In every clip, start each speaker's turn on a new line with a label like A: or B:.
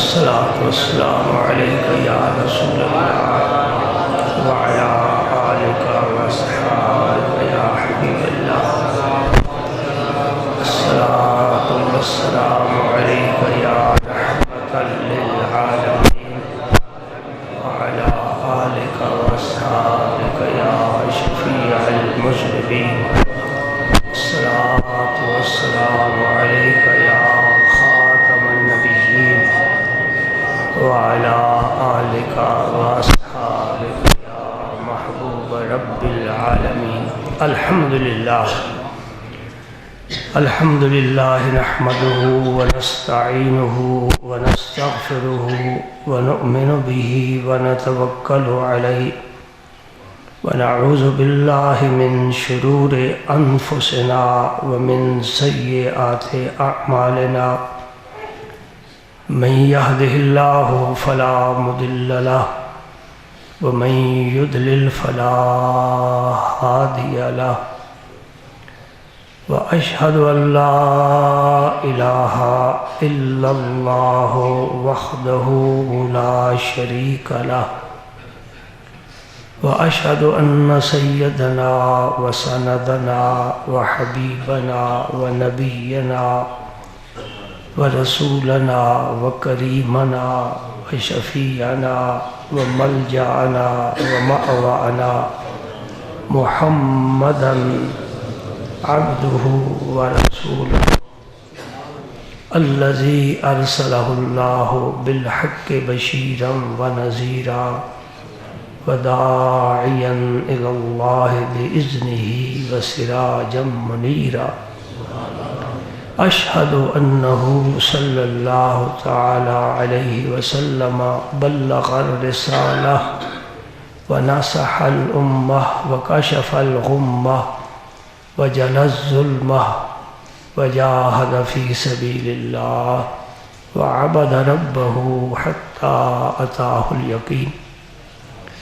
A: الصلاة والسلام عليك يا رسول الله وعلى آلك وأصحابك يا حبيب الله. الصلاة والسلام عليك يا رحمة للعالمين وعلى آلك وأصحابك يا شفيع المذنبين. الصلاة والسلام عليك يا خاتم النبيين وعلى آلك وأصحابك يا محبوب رب العالمين. الحمد لله نحمده ونستعينه ونستغفره ونؤمن به ونتوكل عليه ونعوذ بالله من شرور أنفسنا ومن سيئات أعمالنا. من يهده الله فلا مضل له ومن يضلل فلا هادي له. وأشهد أن لا إله إلا الله وحده لا شريك له. وأشهد أن سيدنا وسندنا وحبيبنا ونبينا ورسولنا وكريمنا وشفيعنا وملجأنا ومأوانا محمدا عبده ورسوله الذي أرسله الله بالحق بشيرا ونذيرا وداعيا إلى الله بإذنه وسراجا منيرا. أشهد أنه صلى الله تعالى عليه وسلم بلغ الرسالة ونصح الأمة وكشف الغمة وجلى الظلمة وجاهد في سبيل الله وعبد ربه حتى أتاه اليقين.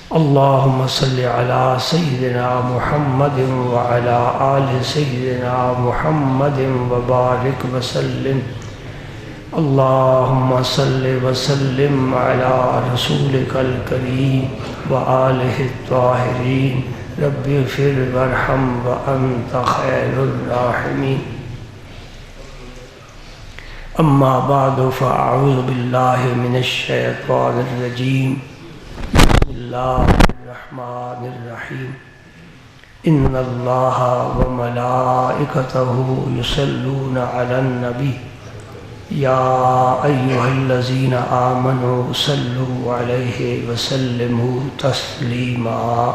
A: اللهم صل على سيدنا محمد وعلى آل سيدنا محمد وبارك وسلم. اللهم صل وسلم على رسولك الكريم وآله الطاهرين. رب اغفر وارحم وأنت خير الراحمين. أما بعد فأعوذ بالله من الشيطان الرجيم. بسم الله الرحمن الرحيم. إن الله وملائكته يصلون على النبي يا أيها الذين آمنوا صلوا عليه وسلموا تسليما.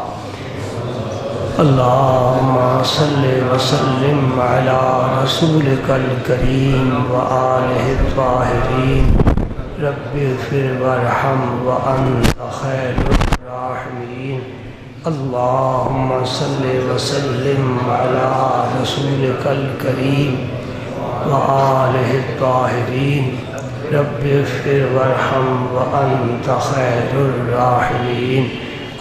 A: اللهم صل وسلم على رسولك الكريم وآله الطاهرين. رب اغفر وارحم وأنت خير الراحمين. اللهم صل وسلم على رسولك الكريم وآله الطاهرين. رب اغفر وارحم وأنت خير الراحمين.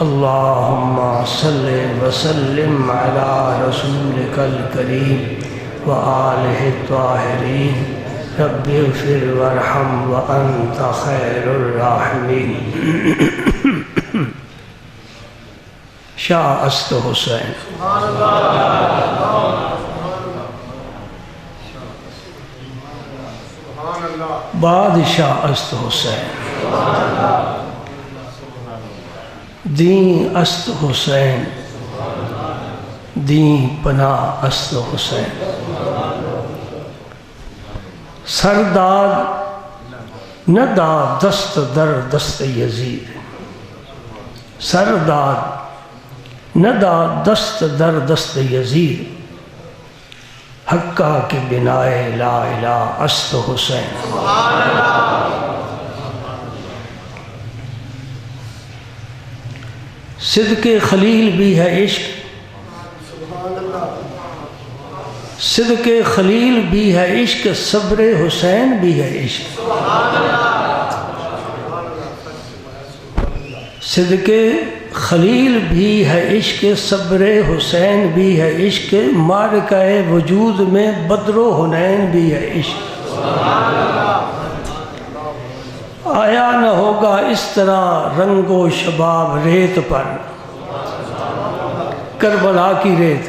A: اللهم صل وسلم على رسولك الكريم وآله الطاهرين. رب اغفر وارحم وأنت خير الراحمين. شاہ است حسین. بادشاہ است حسین. دین است حسین. دین پناہ است حسین. سرداد نہ داد دست در دست یزید. سرداد نہ داد دست در دست یزید. حقہ کی بنائے لا الہ است حسین. صدق خلیل بھی ہے عشق. صدق خلیل بھی ہے عشق. صبر حسین بھی ہے عشق. صدق خلیل بھی ہے عشق. صبر حسین بھی ہے عشق. معرکہ وجود میں بدر و حنین بھی ہے عشق. آیا نہ ہوگا اس طرح رنگ و شباب ریت پر، کربلا کی ریت،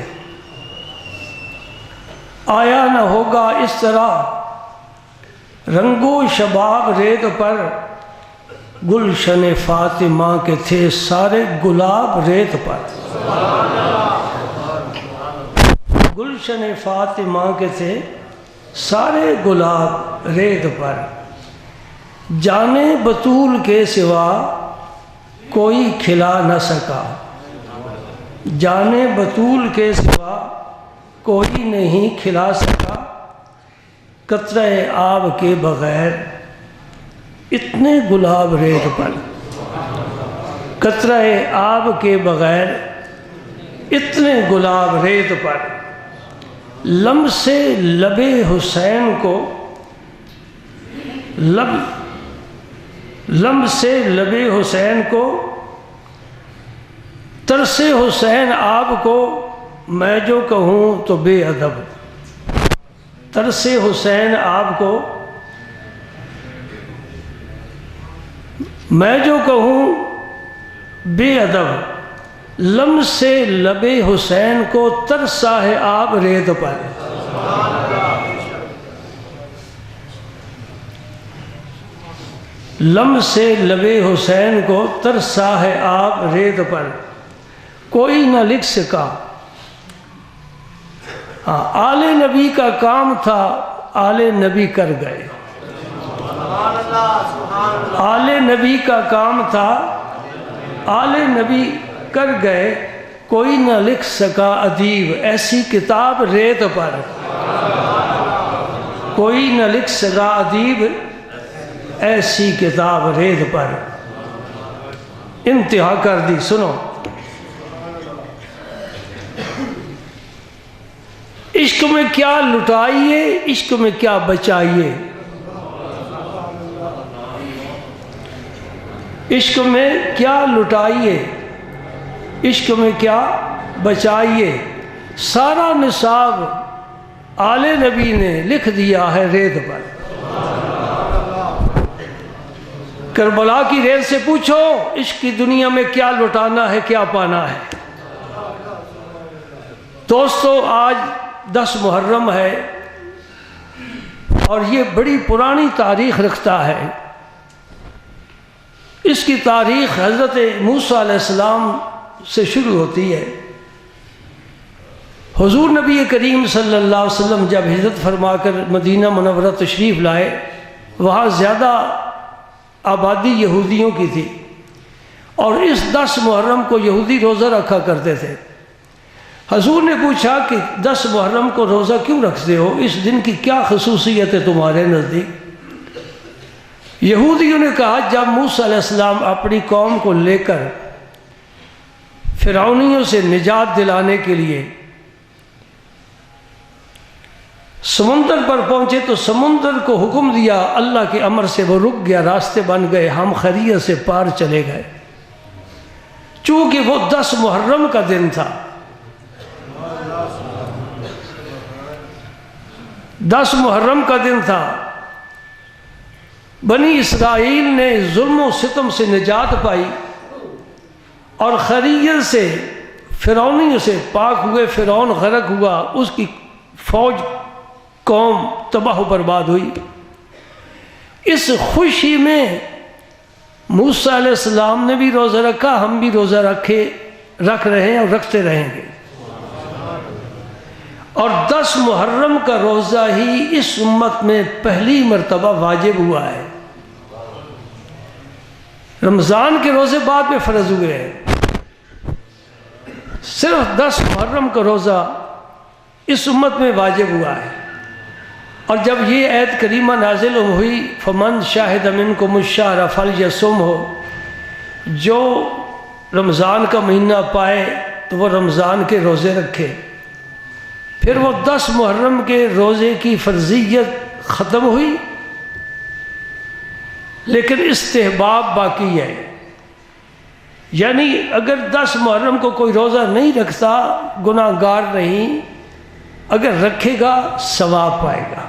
A: آیا نہ ہوگا اس طرح رنگ و شباب ریت پر، گلشن فاطمہ کے تھے سارے گلاب ریت پر، گلشن فاطمہ کے تھے سارے گلاب ریت پر، جانے بطول کے سوا کوئی کھلا نہ سکا، جانے بطول کے سوا کوئی نہیں کھلا سکا، قطرہ آب کے بغیر اتنے گلاب ریت پر، قطرہ آب کے بغیر اتنے گلاب ریت پر، لمس لب حسین کو لمس لب حسین کو، ترس حسین آپ کو میں جو کہوں تو بے ادب، ترس حسین آپ کو میں جو کہوں بے ادب، لمس لب حسین کو ترسا ہے آپ ریت پر، لمس لب حسین کو ترسا ہے آپ ریت پر، کوئی نہ لکھ سکا، آل نبی کا کام تھا آل نبی کر گئے، آل نبی کا کام تھا آل نبی کر گئے، کوئی نہ لکھ سکا ادیب ایسی کتاب ریت پر، کوئی نہ لکھ سکا ادیب ایسی کتاب ریت پر، انتہا کر دی۔ سنو، عشق میں کیا لٹائیے، عشق میں کیا بچائیے، عشق میں کیا لٹائیے، عشق میں کیا بچائیے، سارا نصاب آل نبی نے لکھ دیا ہے ریت پر، کربلا کی ریت سے پوچھو عشق کی دنیا میں کیا لٹانا ہے کیا پانا ہے۔ دوستو، آج 10 محرم ہے اور یہ بڑی پرانی تاریخ رکھتا ہے۔ اس کی تاریخ حضرت موسیٰ علیہ السلام سے شروع ہوتی ہے۔ حضور نبی کریم صلی اللہ علیہ وسلم جب ہجرت فرما کر مدینہ منورہ تشریف لائے، وہاں زیادہ آبادی یہودیوں کی تھی، اور اس 10 محرم کو یہودی روزہ رکھا کرتے تھے۔ حضور نے پوچھا کہ 10 محرم کو روزہ کیوں رکھتے ہو، اس دن کی کیا خصوصیت ہے تمہارے نزدیک؟ یہودیوں نے کہا جب موسیٰ علیہ السلام اپنی قوم کو لے کر فرعونیوں سے نجات دلانے کے لیے سمندر پر پہنچے تو سمندر کو حکم دیا، اللہ کے امر سے وہ رک گیا، راستے بن گئے، ہم خیریت سے پار چلے گئے۔ چونکہ وہ 10 محرم کا دن تھا، 10 محرم کا دن تھا، بنی اسرائیل نے ظلم و ستم سے نجات پائی اور خیریت سے فرعونیوں سے پاک ہوئے۔ فرعون غرق ہوا، اس کی فوج قوم تباہ و برباد ہوئی۔ اس خوشی میں موسیٰ علیہ السلام نے بھی روزہ رکھا، ہم بھی روزہ رکھ رہے ہیں اور رکھتے رہیں گے۔ اور 10 محرم کا روزہ ہی اس امت میں پہلی مرتبہ واجب ہوا ہے۔ رمضان کے روزے بعد میں فرض ہوئے ہیں، صرف 10 محرم کا روزہ اس امت میں واجب ہوا ہے۔ اور جب یہ آیت کریمہ نازل ہوئی، فمن شاہد منکم الشہر فلیصم ہو، جو رمضان کا مہینہ پائے تو وہ رمضان کے روزے رکھے، پھر وہ 10 محرم کے روزے کی فرضیت ختم ہوئی، لیکن استحباب باقی ہے۔ یعنی اگر 10 محرم کو کوئی روزہ نہیں رکھتا گناہ گار نہیں، اگر رکھے گا ثواب پائے گا۔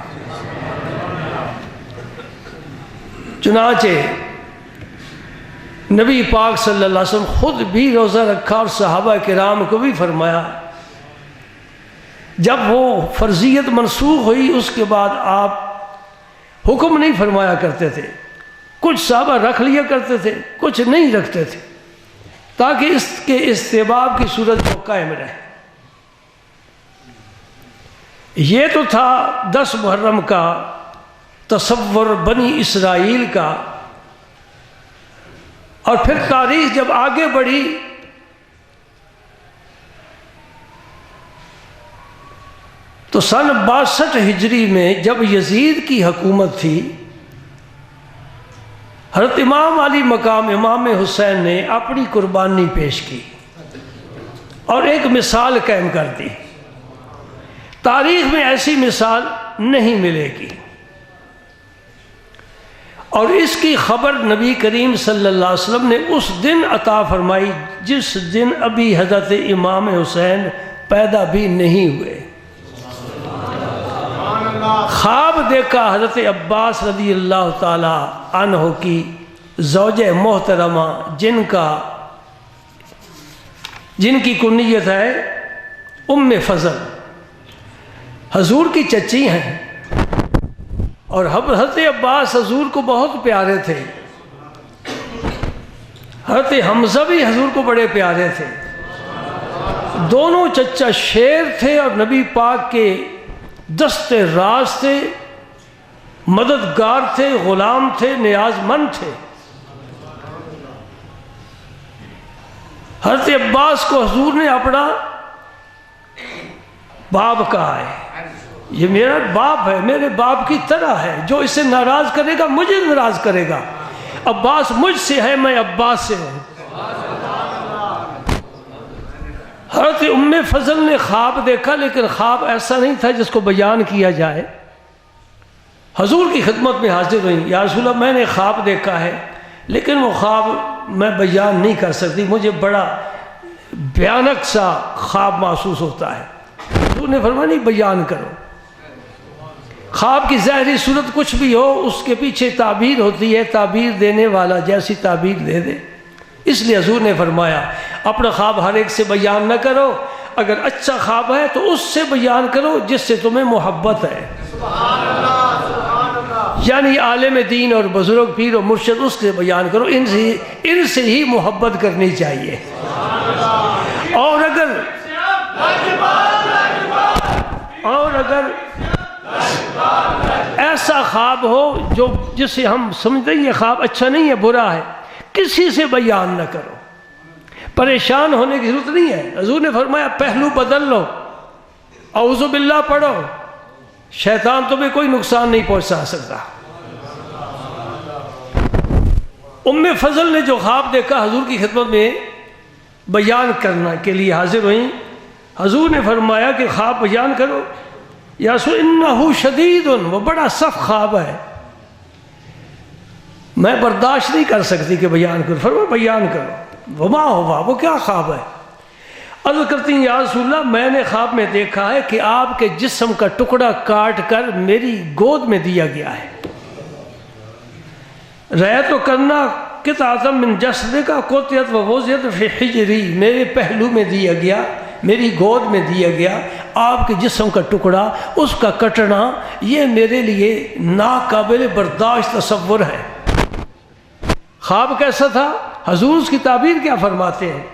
A: چنانچہ نبی پاک صلی اللہ علیہ وسلم خود بھی روزہ رکھا اور صحابہ کرام کو بھی فرمایا۔ جب وہ فرضیت منسوخ ہوئی اس کے بعد آپ حکم نہیں فرمایا کرتے تھے، کچھ صحابہ رکھ لیا کرتے تھے، کچھ نہیں رکھتے تھے، تاکہ اس کے استحباب کی صورت کو قائم رہے۔ یہ تو تھا 10 محرم کا تصور بنی اسرائیل کا، اور پھر تاریخ جب آگے بڑھی تو سن 62 ہجری میں جب یزید کی حکومت تھی، حضرت امام علی مقام امام حسین نے اپنی قربانی پیش کی اور ایک مثال قائم کر دی۔ تاریخ میں ایسی مثال نہیں ملے گی، اور اس کی خبر نبی کریم صلی اللہ علیہ وسلم نے اس دن عطا فرمائی جس دن ابھی حضرت امام حسین پیدا بھی نہیں ہوئے۔ خواب دیکھا حضرت عباس رضی اللہ تعالی عنہ کی زوجہ محترمہ جن کی کنیت ہے ام فضل، حضور کی چچی ہیں، اور حضرت عباس حضور کو بہت پیارے تھے، حضرت حمزہ بھی حضور کو بڑے پیارے تھے، دونوں چچا شیر تھے اور نبی پاک کے دست راز تھے، مددگار تھے، غلام تھے، نیاز مند تھے۔ حضرت عباس کو حضور نے اپنا باپ کہا ہے، یہ میرا باپ ہے، میرے باپ کی طرح ہے، جو اسے ناراض کرے گا مجھے ناراض کرے گا، عباس مجھ سے ہے، میں عباس سے ہوں۔ حضرت ام فضل نے خواب دیکھا، لیکن خواب ایسا نہیں تھا جس کو بیان کیا جائے۔ حضور کی خدمت میں حاضر ہوئیں، یا رسول اللہ میں نے خواب دیکھا ہے، لیکن وہ خواب میں بیان نہیں کر سکتی، مجھے بڑا بھیانک سا خواب محسوس ہوتا ہے۔ حضور نے فرمایا نہیں بیان کرو، خواب کی ظاہری صورت کچھ بھی ہو اس کے پیچھے تعبیر ہوتی ہے، تعبیر دینے والا جیسی تعبیر دے دے۔ اس لیے حضور نے فرمایا اپنا خواب ہر ایک سے بیان نہ کرو، اگر اچھا خواب ہے تو اس سے بیان کرو جس سے تمہیں محبت ہے، یعنی عالم دین اور بزرگ پیر و مرشد، اس سے بیان کرو، ان سے ہی محبت کرنی چاہیے۔ اور اگر ایسا خواب ہو جسے ہم سمجھتے ہیں یہ خواب اچھا نہیں ہے، برا ہے، کسی سے بیان نہ کرو، پریشان ہونے کی ضرورت نہیں ہے۔ حضور نے فرمایا پہلو بدل لو، اعوذ باللہ پڑھو، شیطان تمہیں کوئی نقصان نہیں پہنچا سکتا۔ ام فضل نے جو خواب دیکھا حضور کی خدمت میں بیان کرنے کے لیے حاضر ہوئیں۔ حضور نے فرمایا کہ خواب بیان کرو، یا رسول انہو شدید، وہ بڑا سخت خواب ہے، میں برداشت نہیں کر سکتی کہ بیان کرو۔ فرمایا بیان کرو، وما ہوا، وہ کیا خواب ہے؟ عرض کرتی ہیں یا رسول اللہ میں نے خواب میں دیکھا ہے کہ آپ کے جسم کا ٹکڑا کاٹ کر میری گود میں دیا گیا ہے، رأیت کرنا قطعۃ من جسد کا قطعت و وضعت فی حجری، میرے پہلو میں دیا گیا، میری گود میں دیا گیا آپ کے جسم کا ٹکڑا، اس کا کٹنا یہ میرے لیے ناقابل برداشت تصور ہے۔ خواب کیسا تھا؟ حضور اس کی تعبیر کیا فرماتے ہیں؟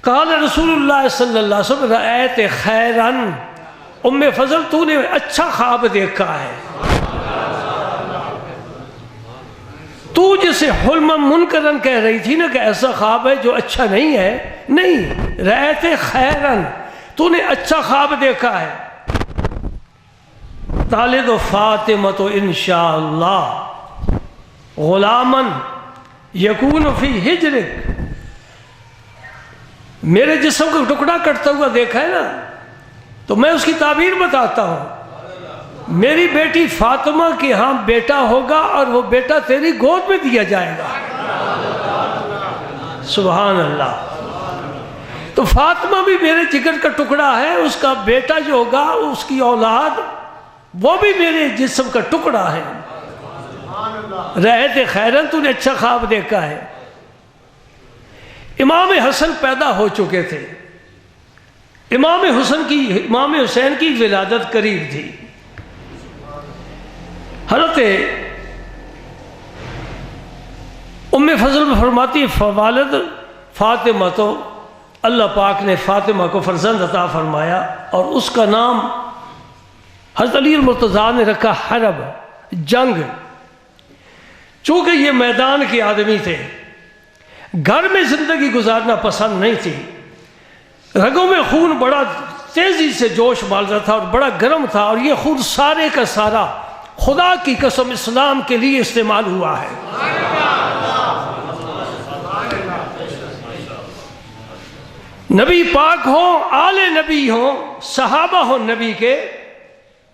A: قال رسول اللہ صلی اللہ علیہ وسلم رأیت خیراً، ام فضل تو نے اچھا خواب دیکھا ہے، تو جسے حلم منکرن کہہ رہی تھی نا کہ ایسا خواب ہے جو اچھا نہیں ہے، نہیں، رأیت خیراً، تو نے اچھا خواب دیکھا ہے۔ تالد فاطمۃ انشاءاللہ غلامن یکون فی ہجرک، میرے جسم کا ٹکڑا کٹتا ہوا دیکھا ہے نا، تو میں اس کی تعبیر بتاتا ہوں، میری بیٹی فاطمہ کے ہاں بیٹا ہوگا اور وہ بیٹا تیری گود میں دیا جائے گا۔ سبحان اللہ۔ تو فاطمہ بھی میرے جگر کا ٹکڑا ہے، اس کا بیٹا جو ہوگا اس کی اولاد وہ بھی میرے جسم کا ٹکڑا ہے۔ رأیت خیراً، تو نے اچھا خواب دیکھا ہے۔ امام حسن پیدا ہو چکے تھے، امام حسین کی ولادت قریب تھی۔ حضرت ام فضل فرماتی والد فاطمہ تو اللہ پاک نے فاطمہ کو فرزند عطا فرمایا اور اس کا نام حضرت علی المرتضیٰ نے رکھا حرب، جنگ۔ چونکہ یہ میدان کے آدمی تھے، گھر میں زندگی گزارنا پسند نہیں تھی، رگوں میں خون بڑا تیزی سے جوش مالتا تھا اور بڑا گرم تھا، اور یہ خون سارے کا سارا خدا کی قسم اسلام کے لیے استعمال ہوا ہے۔ نبی پاک ہوں، آل نبی ہوں، صحابہ ہوں نبی کے،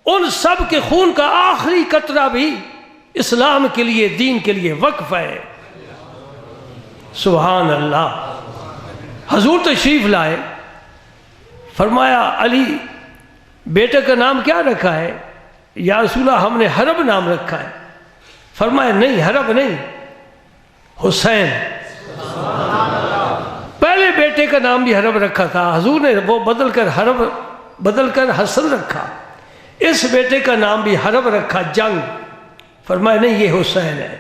A: ان سب کے خون کا آخری قطرہ بھی اسلام کے لیے، دین کے لیے وقف ہے۔ سبحان اللہ۔ حضور تشریف لائے، فرمایا علی بیٹے کا نام کیا رکھا ہے؟ یا رسول اللہ ہم نے حرب نام رکھا ہے۔ فرمایا نہیں، حرب نہیں، حسین۔ پہلے بیٹے کا نام بھی حرب رکھا تھا، حضور نے وہ بدل کر حسن رکھا۔ اس بیٹے کا نام بھی حرب رکھا، جنگ۔ فرمایا نہیں، یہ حسین ہے۔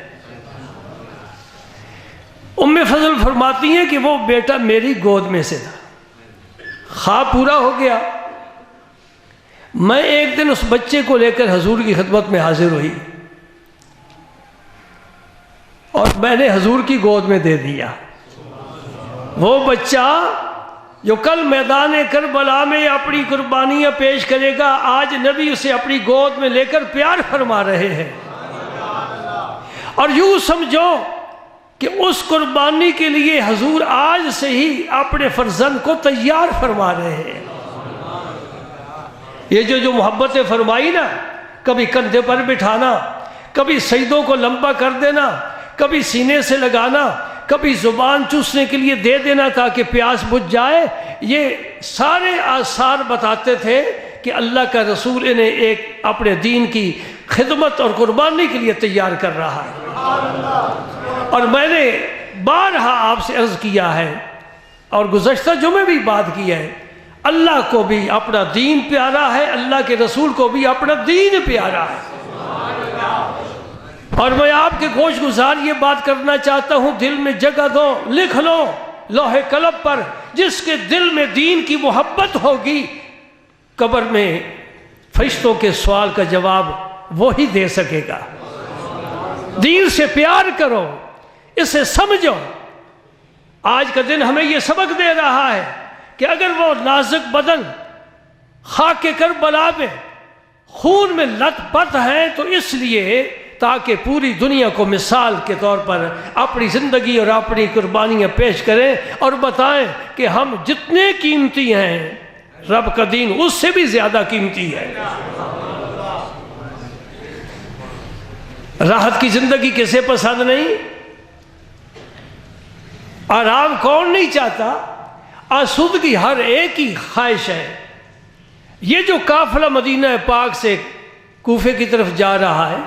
A: ام فضل فرماتی ہیں کہ وہ بیٹا میری گود میں سے تھا، خواب پورا ہو گیا۔ میں ایک دن اس بچے کو لے کر حضور کی خدمت میں حاضر ہوئی اور میں نے حضور کی گود میں دے دیا۔ وہ بچہ جو کل میدان کربلا میں اپنی قربانیاں پیش کرے گا، آج نبی اسے اپنی گود میں لے کر پیار فرما رہے ہیں۔ اور یوں سمجھو کہ اس قربانی کے لیے حضور آج سے ہی اپنے فرزند کو تیار فرما رہے ہیں۔ یہ جو محبتیں فرمائی نا، کبھی کندھے پر بٹھانا، کبھی سجدوں کو لمبا کر دینا، کبھی سینے سے لگانا، کبھی زبان چوسنے کے لیے دے دینا تاکہ پیاس بجھ جائے، یہ سارے آثار بتاتے تھے کہ اللہ کا رسول انہیں ایک اپنے دین کی خدمت اور قربانی کے لیے تیار کر رہا ہے۔ اور میں نے بارہا آپ سے عرض کیا ہے اور گزشتہ جمعے بھی بات کی ہے، اللہ کو بھی اپنا دین پیارا ہے، اللہ کے رسول کو بھی اپنا دین پیارا ہے۔ اور میں آپ کے گوش گزار یہ بات کرنا چاہتا ہوں، دل میں جگہ دو، لکھ لو لوح قلم پر، جس کے دل میں دین کی محبت ہوگی، قبر میں فرشتوں کے سوال کا جواب وہی دے سکے گا۔ دین سے پیار کرو، اسے سمجھو۔ آج کا دن ہمیں یہ سبق دے رہا ہے کہ اگر وہ نازک بدن خاک کربلا میں خون میں لت پت ہیں تو اس لیے تاکہ پوری دنیا کو مثال کے طور پر اپنی زندگی اور اپنی قربانیاں پیش کریں اور بتائیں کہ ہم جتنے قیمتی ہیں، رب کا دین اس سے بھی زیادہ قیمتی ہے۔ راحت کی زندگی کسے پسند نہیں؟ آرام کون نہیں چاہتا؟ آسودگی ہر ایک کی خواہش ہے۔ یہ جو قافلہ مدینہ پاک سے کوفے کی طرف جا رہا ہے،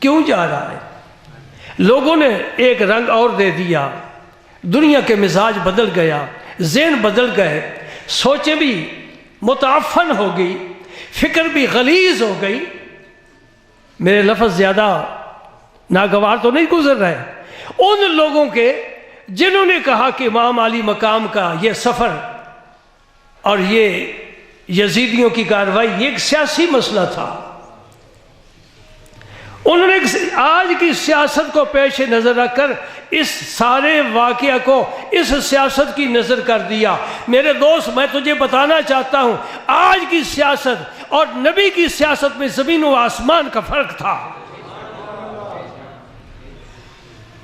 A: کیوں جا رہا ہے؟ لوگوں نے ایک رنگ اور دے دیا، دنیا کے مزاج بدل گیا، ذہن بدل گئے، سوچیں بھی متعفن ہو گئی، فکر بھی غلیظ ہو گئی۔ میرے لفظ زیادہ ناگوار تو نہیں گزر رہے ان لوگوں کے جنہوں نے کہا کہ امام علی مقام کا یہ سفر اور یہ یزیدیوں کی کارروائی یہ ایک سیاسی مسئلہ تھا۔ انہوں نے آج کی سیاست کو پیش نظر رکھ کر اس سارے واقعہ کو اس سیاست کی نظر کر دیا۔ میرے دوست، میں تجھے بتانا چاہتا ہوں، آج کی سیاست اور نبی کی سیاست میں زمین و آسمان کا فرق تھا۔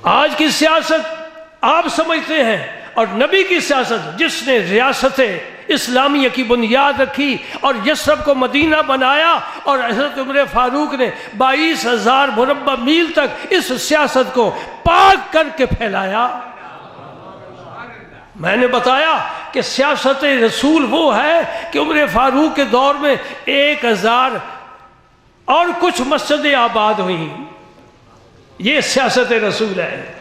A: آج کی سیاست آپ سمجھتے ہیں، اور نبی کی سیاست جس نے ریاست اسلامیہ کی بنیاد رکھی اور یثرب کو مدینہ بنایا، اور حضرت عمر فاروق نے 22,000 مربع میل تک اس سیاست کو پاک کر کے پھیلایا۔ میں نے بتایا کہ سیاست رسول وہ ہے کہ عمر فاروق کے دور میں 1,000 اور کچھ مسجدیں آباد ہوئیں، یہ سیاست رسول ہے۔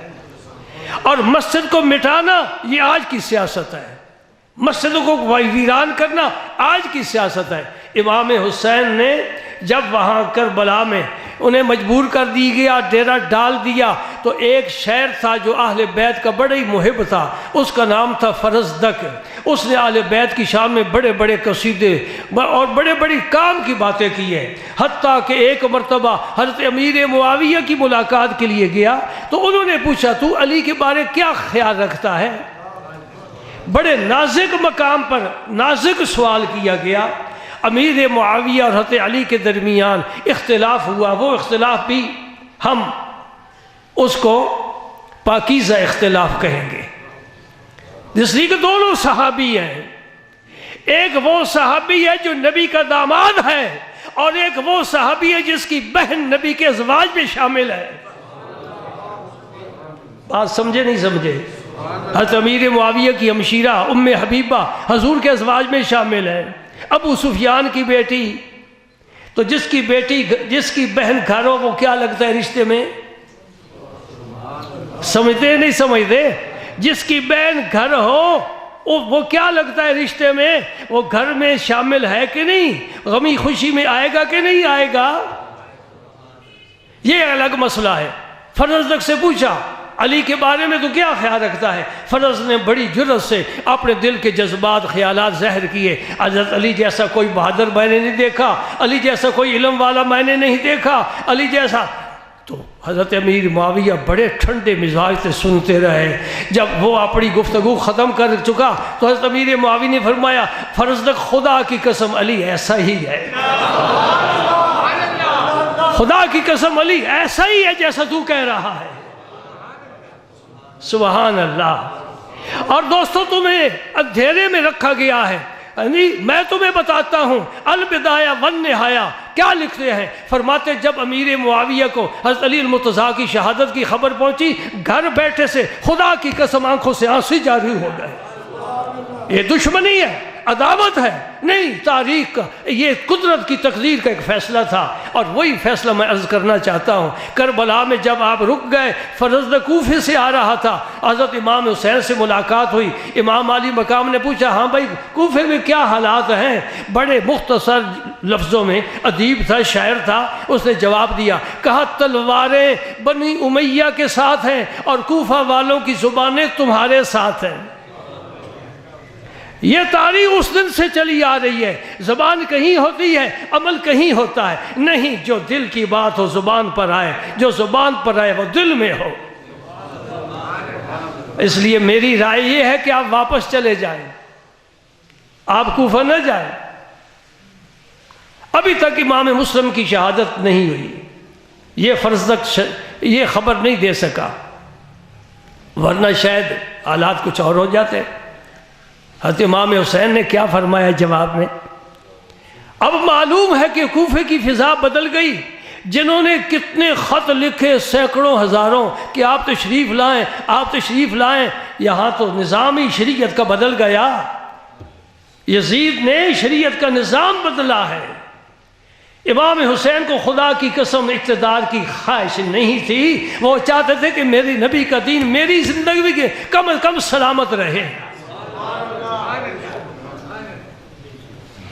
A: اور مسجد کو مٹانا یہ آج کی سیاست ہے، مسجدوں کو ویران کرنا آج کی سیاست ہے۔ امام حسین نے جب وہاں کربلا میں انہیں مجبور کر دی گیا، ڈیرہ ڈال دیا، تو ایک شاعر تھا جو اہل بیت کا بڑا ہی محب تھا، اس کا نام تھا فرزدق۔ اس نے اہل بیت کی شان میں بڑے بڑے قصیدے اور بڑے بڑی کام کی باتیں کی ہیں، حتیٰ کہ ایک مرتبہ حضرت امیر معاویہ کی ملاقات کے لیے گیا تو انہوں نے پوچھا تو علی کے بارے کیا خیال رکھتا ہے؟ بڑے نازک مقام پر نازک سوال کیا گیا۔ امیر معاویہ اور حضرت علی کے درمیان اختلاف ہوا، وہ اختلاف بھی ہم اس کو پاکیزہ اختلاف کہیں گے، جس لیے کہ دونوں صحابی ہیں۔ ایک وہ صحابی ہے جو نبی کا داماد ہے، اور ایک وہ صحابی ہے جس کی بہن نبی کے ازواج میں شامل ہے۔ بات سمجھے نہیں سمجھے؟ حضرت امیر معاویہ کی ہمشیرہ ام حبیبہ حضور کے ازواج میں شامل ہے۔ ابو سفیان کی بیٹی، تو جس کی بہن گھر ہو وہ کیا لگتا ہے رشتے میں؟ سمجھتے نہیں سمجھتے؟ جس کی بہن گھر ہو وہ کیا لگتا ہے رشتے میں؟ وہ گھر میں شامل ہے کہ نہیں؟ غمی خوشی میں آئے گا کہ نہیں آئے گا؟ یہ الگ مسئلہ ہے۔ فرزدق سے پوچھا علی کے بارے میں تو کیا خیال رکھتا ہے؟ فرز نے بڑی جرأت سے اپنے دل کے جذبات خیالات ظاہر کیے۔ حضرت علی جیسا کوئی بہادر میں نے نہیں دیکھا، علی جیسا کوئی علم والا میں نے نہیں دیکھا، علی جیسا۔ تو حضرت امیر معاویہ بڑے ٹھنڈے مزاج سے سنتے رہے۔ جب وہ اپنی گفتگو ختم کر چکا تو حضرت امیر معاویہ نے فرمایا فرزدق خدا کی قسم علی ایسا ہی ہے، خدا کی قسم علی ایسا ہی ہے جیسا تو کہہ رہا ہے۔ سبحان اللہ۔ اور دوستو تمہیں اندھیرے میں رکھا گیا ہے، میں تمہیں بتاتا ہوں البدایہ والنہایہ کیا لکھتے ہیں۔ فرماتے جب امیر معاویہ کو حضرت علی المرتضیٰ کی شہادت کی خبر پہنچی، گھر بیٹھے سے خدا کی قسم آنکھوں سے آنسو جاری ہو گئے۔ یہ دشمنی ہے، عداوت ہے نہیں، تاریخ کا یہ قدرت کی تقدیر کا ایک فیصلہ تھا، اور وہی فیصلہ میں عرض کرنا چاہتا ہوں۔ کربلا میں جب آپ رک گئے، فرزدق کوفے سے آ رہا تھا، حضرت امام حسین سے ملاقات ہوئی۔ امام علی مقام نے پوچھا ہاں بھائی کوفے میں کیا حالات ہیں؟ بڑے مختصر لفظوں میں، ادیب تھا، شاعر تھا، اس نے جواب دیا، کہا تلواریں بنی امیہ کے ساتھ ہیں اور کوفہ والوں کی زبانیں تمہارے ساتھ ہیں۔ یہ تاریخ اس دن سے چلی آ رہی ہے، زبان کہیں ہوتی ہے، عمل کہیں ہوتا ہے، نہیں جو دل کی بات ہو زبان پر آئے، جو زبان پر آئے وہ دل میں ہو۔ اس لیے میری رائے یہ ہے کہ آپ واپس چلے جائیں، آپ کوفہ نہ جائیں۔ ابھی تک امام مسلم کی شہادت نہیں ہوئی، یہ فرزدق یہ خبر نہیں دے سکا، ورنہ شاید حالات کچھ اور ہو جاتے۔ حضرت امام حسین نے کیا فرمایا جواب میں؟ اب معلوم ہے کہ کوفے کی فضا بدل گئی، جنہوں نے کتنے خط لکھے سینکڑوں ہزاروں کہ آپ تشریف لائیں، آپ تشریف لائیں، یہاں تو نظام ہی شریعت کا بدل گیا۔ یزید نے شریعت کا نظام بدلا ہے۔ امام حسین کو خدا کی قسم اقتدار کی خواہش نہیں تھی، وہ چاہتے تھے کہ میری نبی کا دین میری زندگی کے کم از کم سلامت رہے،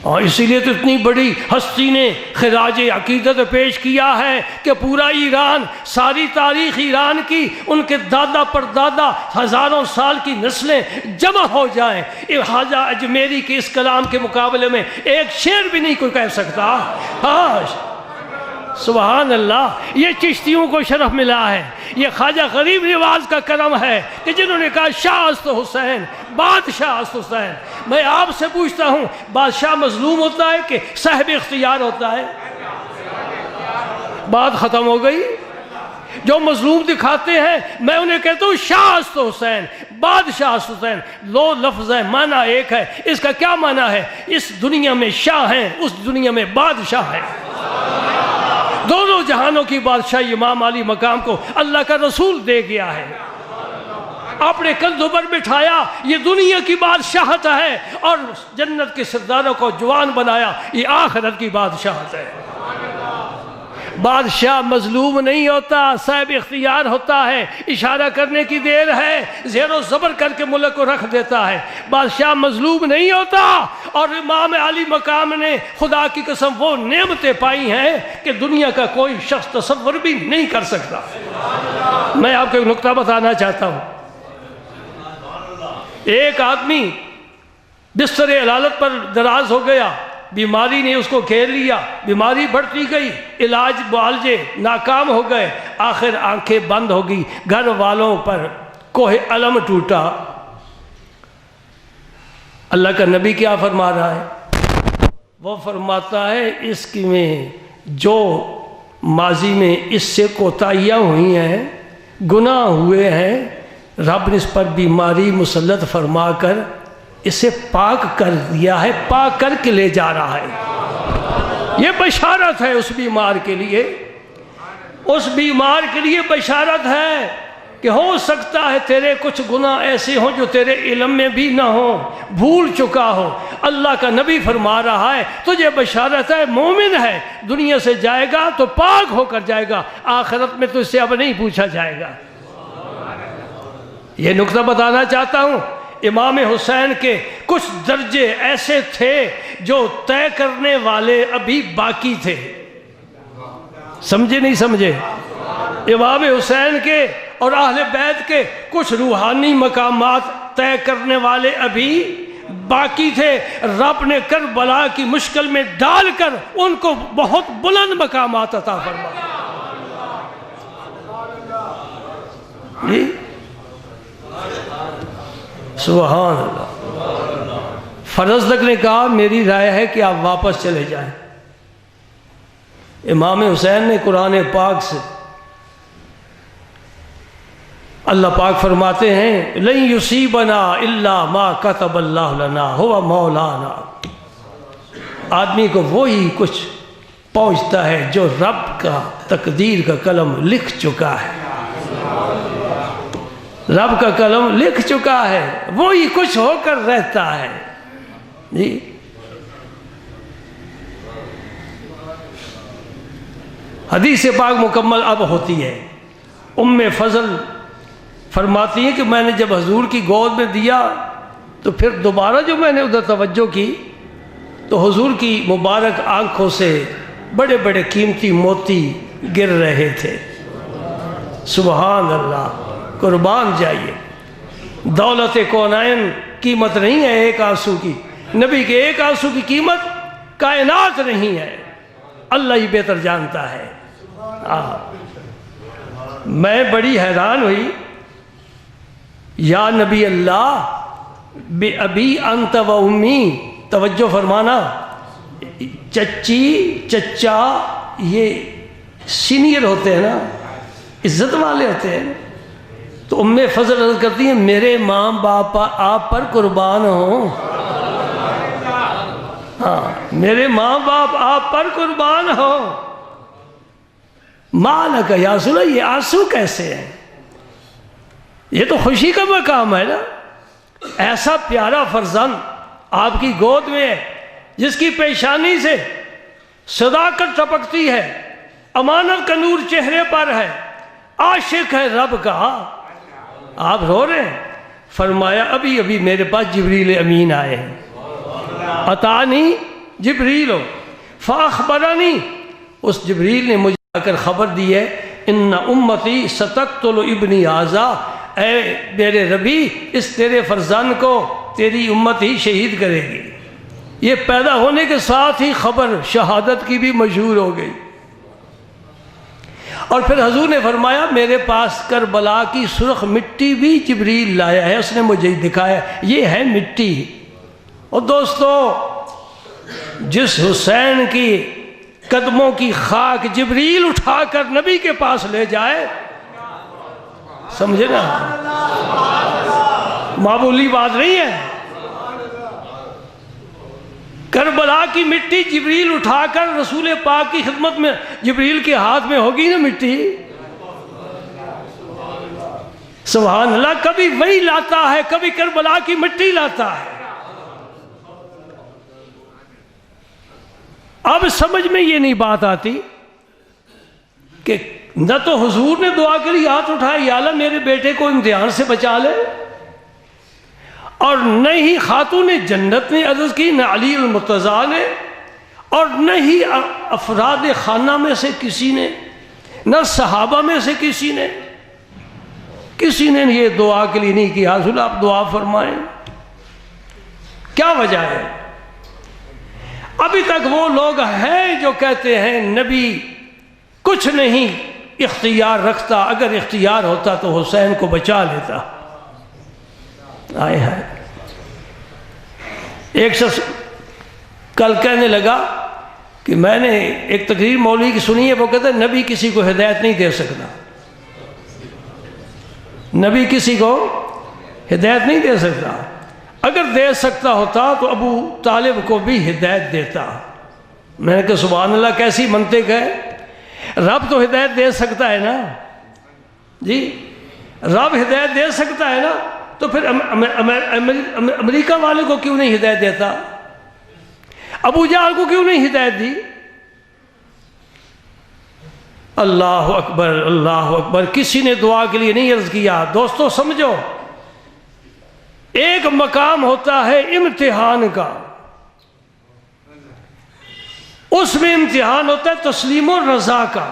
A: اور اسی لیے تو اتنی بڑی ہستی نے خراج عقیدت پیش کیا ہے کہ پورا ایران، ساری تاریخ ایران کی، ان کے دادا پر دادا ہزاروں سال کی نسلیں جمع ہو جائیں، خواجہ اجمیری کے اس کلام کے مقابلے میں ایک شعر بھی نہیں کوئی کہہ سکتا۔ ہاں سبحان اللہ، یہ چشتیوں کو شرف ملا ہے، یہ خواجہ غریب نواز کا کرم ہے کہ جنہوں نے کہا شاہ است حسین، بادشاہ است حسین۔ میں آپ سے پوچھتا ہوں بادشاہ مظلوم ہوتا ہے کہ صاحب اختیار ہوتا ہے؟ بات ختم ہو گئی۔ جو مظلوم دکھاتے ہیں میں انہیں کہتا ہوں شاہ است حسین، بادشاہ است حسین، دو لفظ ہے، معنی ایک ہے۔ اس کا کیا معنی ہے؟ اس دنیا میں شاہ ہیں، اس دنیا میں بادشاہ ہیں، دونوں جہانوں کی بادشاہی امام علی مقام کو اللہ کا رسول دے گیا ہے، اپنے کندھوں پر بٹھایا، یہ دنیا کی بادشاہت ہے، اور جنت کے سرداروں کو جوان بنایا، یہ آخرت کی بادشاہت ہے۔ بادشاہ مظلوم نہیں ہوتا، صاحب اختیار ہوتا ہے، اشارہ کرنے کی دیر ہے، زیر و زبر کر کے ملک کو رکھ دیتا ہے۔ بادشاہ مظلوم نہیں ہوتا، اور امام علی مقام نے خدا کی قسم وہ نعمتیں پائی ہیں کہ دنیا کا کوئی شخص تصور بھی نہیں کر سکتا۔ میں آپ کو ایک نکتہ بتانا چاہتا ہوں۔ ایک آدمی بستر علالت پر دراز ہو گیا، بیماری نے اس کو گھیر لیا، بیماری بڑھتی گئی، علاج معالجے ناکام ہو گئے، آخر آنکھیں بند ہو گئی، گھر والوں پر کوہ علم ٹوٹا۔ اللہ کا نبی کیا فرما رہا ہے؟ وہ فرماتا ہے اس کی میں جو ماضی میں اس سے کوتاہیاں ہوئی ہیں، گناہ ہوئے ہیں، رب نے اس پر بیماری مسلط فرما کر اسے پاک کر دیا ہے، پاک کر کے لے جا رہا ہے۔ یہ بشارت ہے اس بیمار کے لیے، اس بیمار کے لیے بشارت ہے کہ ہو سکتا ہے تیرے کچھ گناہ ایسے ہوں جو تیرے علم میں بھی نہ ہوں، بھول چکا ہو۔ اللہ کا نبی فرما رہا ہے تجھے بشارت ہے، مومن ہے، دنیا سے جائے گا تو پاک ہو کر جائے گا، آخرت میں تو اس سے اب نہیں پوچھا جائے گا۔ یہ نقطہ بتانا چاہتا ہوں، امام حسین کے کچھ درجے ایسے تھے جو طے کرنے والے ابھی باقی تھے۔ سمجھے نہیں سمجھے؟ امام حسین کے اور اہل بیت کے کچھ روحانی مقامات طے کرنے والے ابھی باقی تھے۔ رب نے کربلا کی مشکل میں ڈال کر ان کو بہت بلند مقامات عطا فرمایا۔ جی سبحان اللہ۔ فرزدق نے کہا میری رائے ہے کہ آپ واپس چلے جائیں۔ امام حسین نے قرآن پاک سے، اللہ پاک فرماتے ہیں لن یصیبنا الا ما کتب اللہ لنا ہوا مولانا، آدمی کو وہی کچھ پہنچتا ہے جو رب کا تقدیر کا قلم لکھ چکا ہے، رب کا قلم لکھ چکا ہے، وہی کچھ ہو کر رہتا ہے۔ جی حدیث پاک مکمل اب ہوتی ہے۔ ام فضل فرماتی ہیں کہ میں نے جب حضور کی گود میں دیا تو پھر دوبارہ جو میں نے ادھر توجہ کی تو حضور کی مبارک آنکھوں سے بڑے بڑے قیمتی موتی گر رہے تھے۔ سبحان اللہ، قربان جائیے، دولت کونین قیمت نہیں ہے ایک آنسو کی، نبی کے ایک آنسو کی قیمت کائنات نہیں ہے، اللہ ہی بہتر جانتا ہے۔ میں بڑی حیران ہوئی، یا نبی اللہ بے ابی انت و امی، توجہ فرمانا، چچی چچا یہ سینئر ہوتے ہیں نا، عزت والے ہوتے ہیں، تو ام فضل عرض کرتی ہیں میرے ماں باپ آپ پر قربان ہوں، ہاں میرے ماں باپ آپ پر قربان ہوں۔ مالک یا رسول اللہ، یہ آنسو کیسے ہیں؟ یہ تو خوشی کا مقام ہے نا، ایسا پیارا فرزند آپ کی گود میں ہے جس کی پیشانی سے صداقت ٹپکتی ہے، امانت کا نور چہرے پر ہے، عاشق ہے رب کا، آپ رو رہے ہیں۔ فرمایا ابھی ابھی میرے پاس جبریل امین آئے ہیں، اتانی جبریل فاخبرنی، اس جبریل نے مجھے آ کر خبر دی ہے ان امتی ستقتل ابنی ھذا، اے میرے ربی اس تیرے فرزند کو تیری امت ہی شہید کرے گی۔ یہ پیدا ہونے کے ساتھ ہی خبر شہادت کی بھی مشہور ہو گئی۔ اور پھر حضور نے فرمایا میرے پاس کربلا کی سرخ مٹی بھی جبریل لایا ہے، اس نے مجھے دکھایا، یہ ہے مٹی۔ اور دوستو جس حسین کی قدموں کی خاک جبریل اٹھا کر نبی کے پاس لے جائے، سمجھے نا، معمولی بات نہیں ہے۔ کربلا کی مٹی جبریل اٹھا کر رسول پاک کی خدمت میں، جبریل کے ہاتھ میں ہوگی نا مٹی، سبحان اللہ، کبھی وہی لاتا ہے، کبھی کربلا کی مٹی لاتا ہے۔ اب سمجھ میں یہ نہیں بات آتی نہ تو حضور نے دعا کے لیے ہاتھ اٹھایا یا اللہ میرے بیٹے کو امتحان سے بچا لے، اور نہ ہی خاتون جنت نے عرض کی، نہ علی المرتضیٰ نے، اور نہ ہی افراد خانہ میں سے کسی نے، نہ صحابہ میں سے کسی نے یہ دعا کے لیے نہیں کیا حضور آپ دعا فرمائیں۔ کیا وجہ ہے؟ ابھی تک وہ لوگ ہیں جو کہتے ہیں نبی کچھ نہیں اختیار رکھتا، اگر اختیار ہوتا تو حسین کو بچا لیتا۔ آئے ہیں ایک شخص کل کہنے لگا کہ میں نے ایک تقریر مولوی کی سنی ہے، وہ کہتا ہے نبی کسی کو ہدایت نہیں دے سکتا، نبی کسی کو ہدایت نہیں دے سکتا، اگر دے سکتا ہوتا تو ابو طالب کو بھی ہدایت دیتا۔ میں نے کہا سبحان اللہ کیسی منطق ہے، رب تو ہدایت دے سکتا ہے نا جی، رب ہدایت دے سکتا ہے نا، تو پھر امریکہ والے کو کیوں نہیں ہدایت دیتا؟ ابو جہل کو کیوں نہیں ہدایت دی؟ اللہ اکبر اللہ اکبر، کسی نے دعا کے لیے نہیں عرض کیا۔ دوستو سمجھو، ایک مقام ہوتا ہے امتحان کا، اس میں امتحان ہوتا ہے تسلیم و رضا کا۔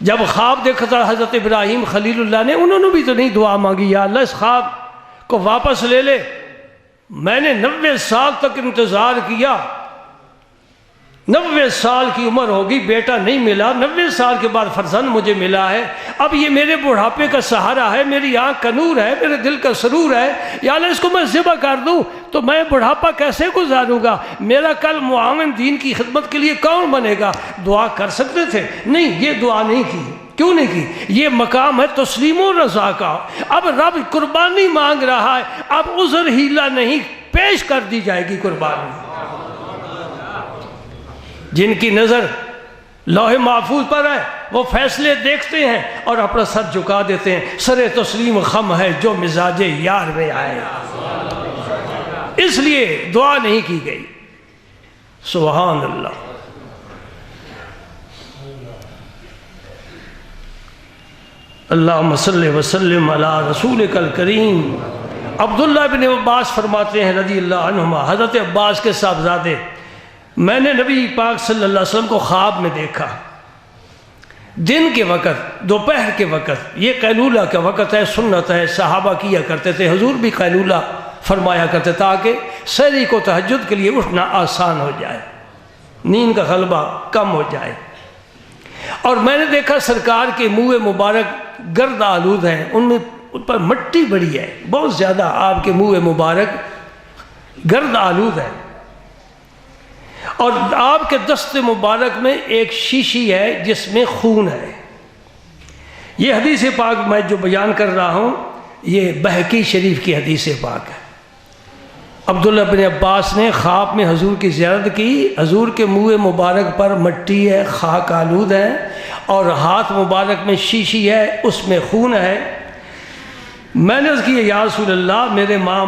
A: جب خواب دیکھا تھا حضرت ابراہیم خلیل اللہ نے، انہوں نے بھی تو نہیں دعا مانگی یا اللہ اس خواب کو واپس لے لے، میں نے 90 سال تک انتظار کیا، 90 سال کی عمر ہوگی بیٹا نہیں ملا، 90 سال کے بعد فرزند مجھے ملا ہے، اب یہ میرے بڑھاپے کا سہارا ہے، میری آنکھ کا نور ہے، میرے دل کا سرور ہے، یا اللہ اس کو میں ذبح کر دوں تو میں بڑھاپا کیسے گزاروں گا؟ میرا کل معاون دین کی خدمت کے لیے کون بنے گا؟ دعا کر سکتے تھے، نہیں یہ دعا نہیں کی۔ کیوں نہیں کی؟ یہ مقام ہے تسلیم و رضا کا۔ اب رب قربانی مانگ رہا ہے، اب عذر ہیلا نہیں، پیش کر دی جائے گی قربانی۔ جن کی نظر لوح محفوظ پر ہے وہ فیصلے دیکھتے ہیں اور اپنا سر جھکا دیتے ہیں۔ سر تسلیم خم ہے جو مزاج یار میں آئے، اس لیے دعا نہیں کی گئی۔ سبحان اللہ۔ اللہم صلی وسلم علی رسولک الکریم۔ عبداللہ بن عباس فرماتے ہیں رضی اللہ عنہما، حضرت عباس کے صاحبزادے، میں نے نبی پاک صلی اللہ علیہ وسلم کو خواب میں دیکھا، دن کے وقت، دوپہر کے وقت، یہ قیلولہ کا وقت ہے، سنت ہے، صحابہ کیا کرتے تھے، حضور بھی قیلولہ فرمایا کرتے تاکہ سحری کو تہجد کے لیے اٹھنا آسان ہو جائے، نیند کا غلبہ کم ہو جائے۔ اور میں نے دیکھا سرکار کے منہ مبارک گرد آلود ہیں، ان پر مٹی بڑی ہے، بہت زیادہ آپ کے منہ مبارک گرد آلود ہے، اور آپ کے دست مبارک میں ایک شیشی ہے جس میں خون ہے۔ یہ حدیث پاک میں جو بیان کر رہا ہوں یہ بہقی شریف کی حدیث پاک ہے۔ عبداللہ بن عباس نے خواب میں حضور کی زیارت کی، حضور کے منہ مبارک پر مٹی ہے، خاک آلود ہے، اور ہاتھ مبارک میں شیشی ہے، اس میں خون ہے۔ میں نے عرض کیا یا رسول اللہ میرے ماں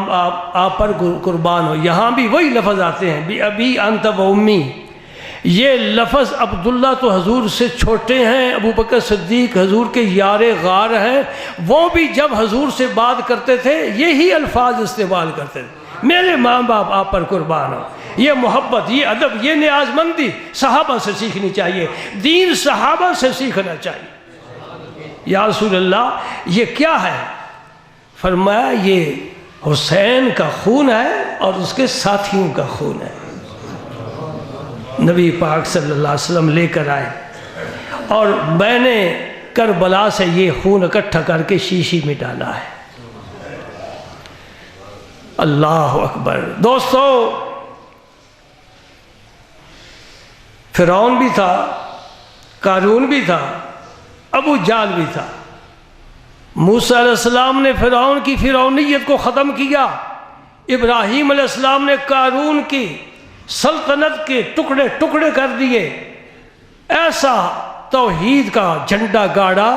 A: آپ پر قربان ہو۔ یہاں بھی وہی لفظ آتے ہیں بی ابی انت و امی، یہ لفظ عبداللہ تو حضور سے چھوٹے ہیں، ابو بکر صدیق حضور کے یار غار ہیں، وہ بھی جب حضور سے بات کرتے تھے یہی الفاظ استعمال کرتے تھے، میرے ماں باپ آپ پر قربان ہو۔ یہ محبت، یہ ادب، یہ نیاز مندی صحابہ سے سیکھنی چاہیے، دین صحابہ سے سیکھنا چاہیے۔ یا رسول اللہ یہ کیا ہے؟ فرمایا یہ حسین کا خون ہے اور اس کے ساتھیوں کا خون ہے۔ نبی پاک صلی اللہ علیہ وسلم لے کر آئے اور میں نے کربلا سے یہ خون اکٹھا کر کے شیشی میں ڈالا ہے۔ اللہ اکبر۔ دوستو فرعون بھی تھا، قارون بھی تھا، ابو جہل بھی تھا۔ موسیٰ علیہ السلام نے فرعون کی فرعونیت کو ختم کیا، ابراہیم علیہ السلام نے قارون کی سلطنت کے ٹکڑے ٹکڑے کر دیے، ایسا توحید کا جھنڈا گاڑا،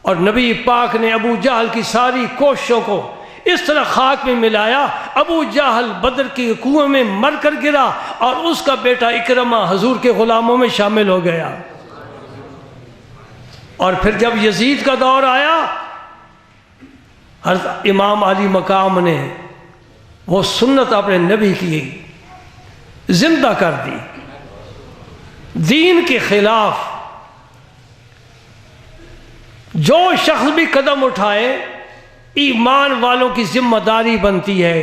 A: اور نبی پاک نے ابو جہل کی ساری کوششوں کو اس طرح خاک میں ملایا، ابو جہل بدر کے کنویں میں مر کر گرا اور اس کا بیٹا اکرمہ حضور کے غلاموں میں شامل ہو گیا۔ اور پھر جب یزید کا دور آیا، حضرت امام علی مقام نے وہ سنت اپنے نبی کی زندہ کر دی، دین کے خلاف جو شخص بھی قدم اٹھائے، ایمان والوں کی ذمہ داری بنتی ہے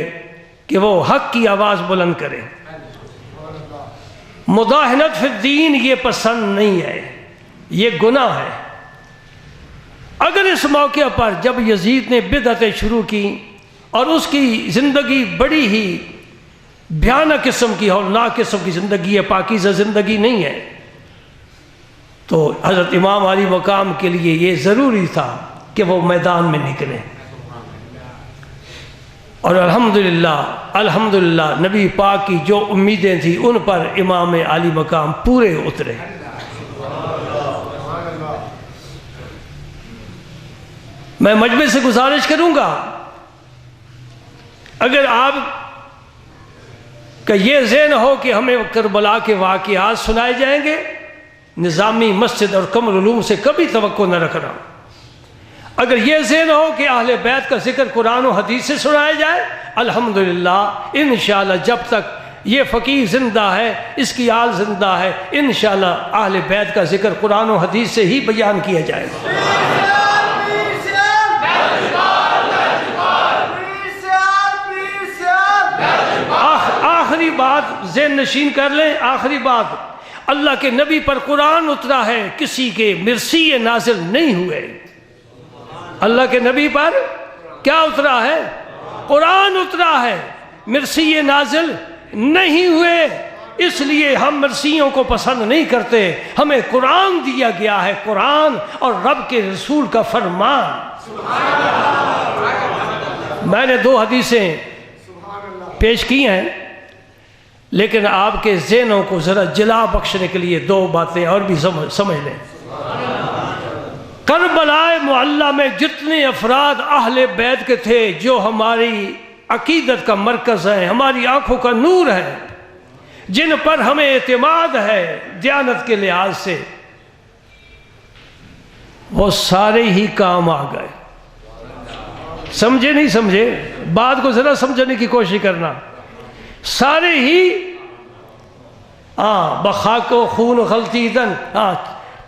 A: کہ وہ حق کی آواز بلند کرے۔ مداہنت فی الدین یہ پسند نہیں ہے، یہ گناہ ہے۔ اگر اس موقع پر جب یزید نے بدعتیں شروع کی اور اس کی زندگی بڑی ہی بھیانک قسم کی ہولناک قسم کی زندگی ہے، پاکیزہ زندگی نہیں ہے، تو حضرت امام علی مقام کے لیے یہ ضروری تھا کہ وہ میدان میں نکلیں۔ اور الحمدللہ نبی پاک کی جو امیدیں تھیں ان پر امام علی مقام پورے اترے۔ میں مجمع سے گزارش کروں گا، اگر آپ کا یہ ذہن ہو کہ ہمیں کربلا کے واقعات سنائے جائیں گے، نظامی مسجد اور قمر علوم سے کبھی توقع نہ رکھنا۔ اگر یہ ذہن ہو کہ اہل بیت کا ذکر قرآن و حدیث سے سنایا جائے، الحمدللہ انشاءاللہ جب تک یہ فقیر زندہ ہے، اس کی آل زندہ ہے، انشاءاللہ اہل بیت کا ذکر قرآن و حدیث سے ہی بیان کیا جائے گا۔ آخری بات ذہن نشین کر لیں، آخری بات، اللہ کے نبی پر قرآن اترا ہے، کسی کے مرثی نازل نہیں ہوئے۔ اللہ کے نبی پر کیا اترا ہے؟ قرآن اترا ہے، مرثی نازل نہیں ہوئے۔ اس لیے ہم مرثیوں کو پسند نہیں کرتے، ہمیں قرآن دیا گیا ہے، قرآن اور رب کے رسول کا فرمان۔ میں نے 2 حدیثیں پیش کی ہیں، لیکن آپ کے ذہنوں کو ذرا جلا بخشنے کے لیے 2 باتیں اور بھی سمجھ لیں۔ کربلا معلی میں جتنے افراد اہل بیت کے تھے جو ہماری عقیدت کا مرکز ہیں، ہماری آنکھوں کا نور ہے، جن پر ہمیں اعتماد ہے دیانت کے لحاظ سے، وہ سارے ہی کام آ گئے۔ سمجھے نہیں سمجھے؟ بات کو ذرا سمجھنے کی کوشش کرنا۔ سارے ہی بخاک و خون غلطی دن،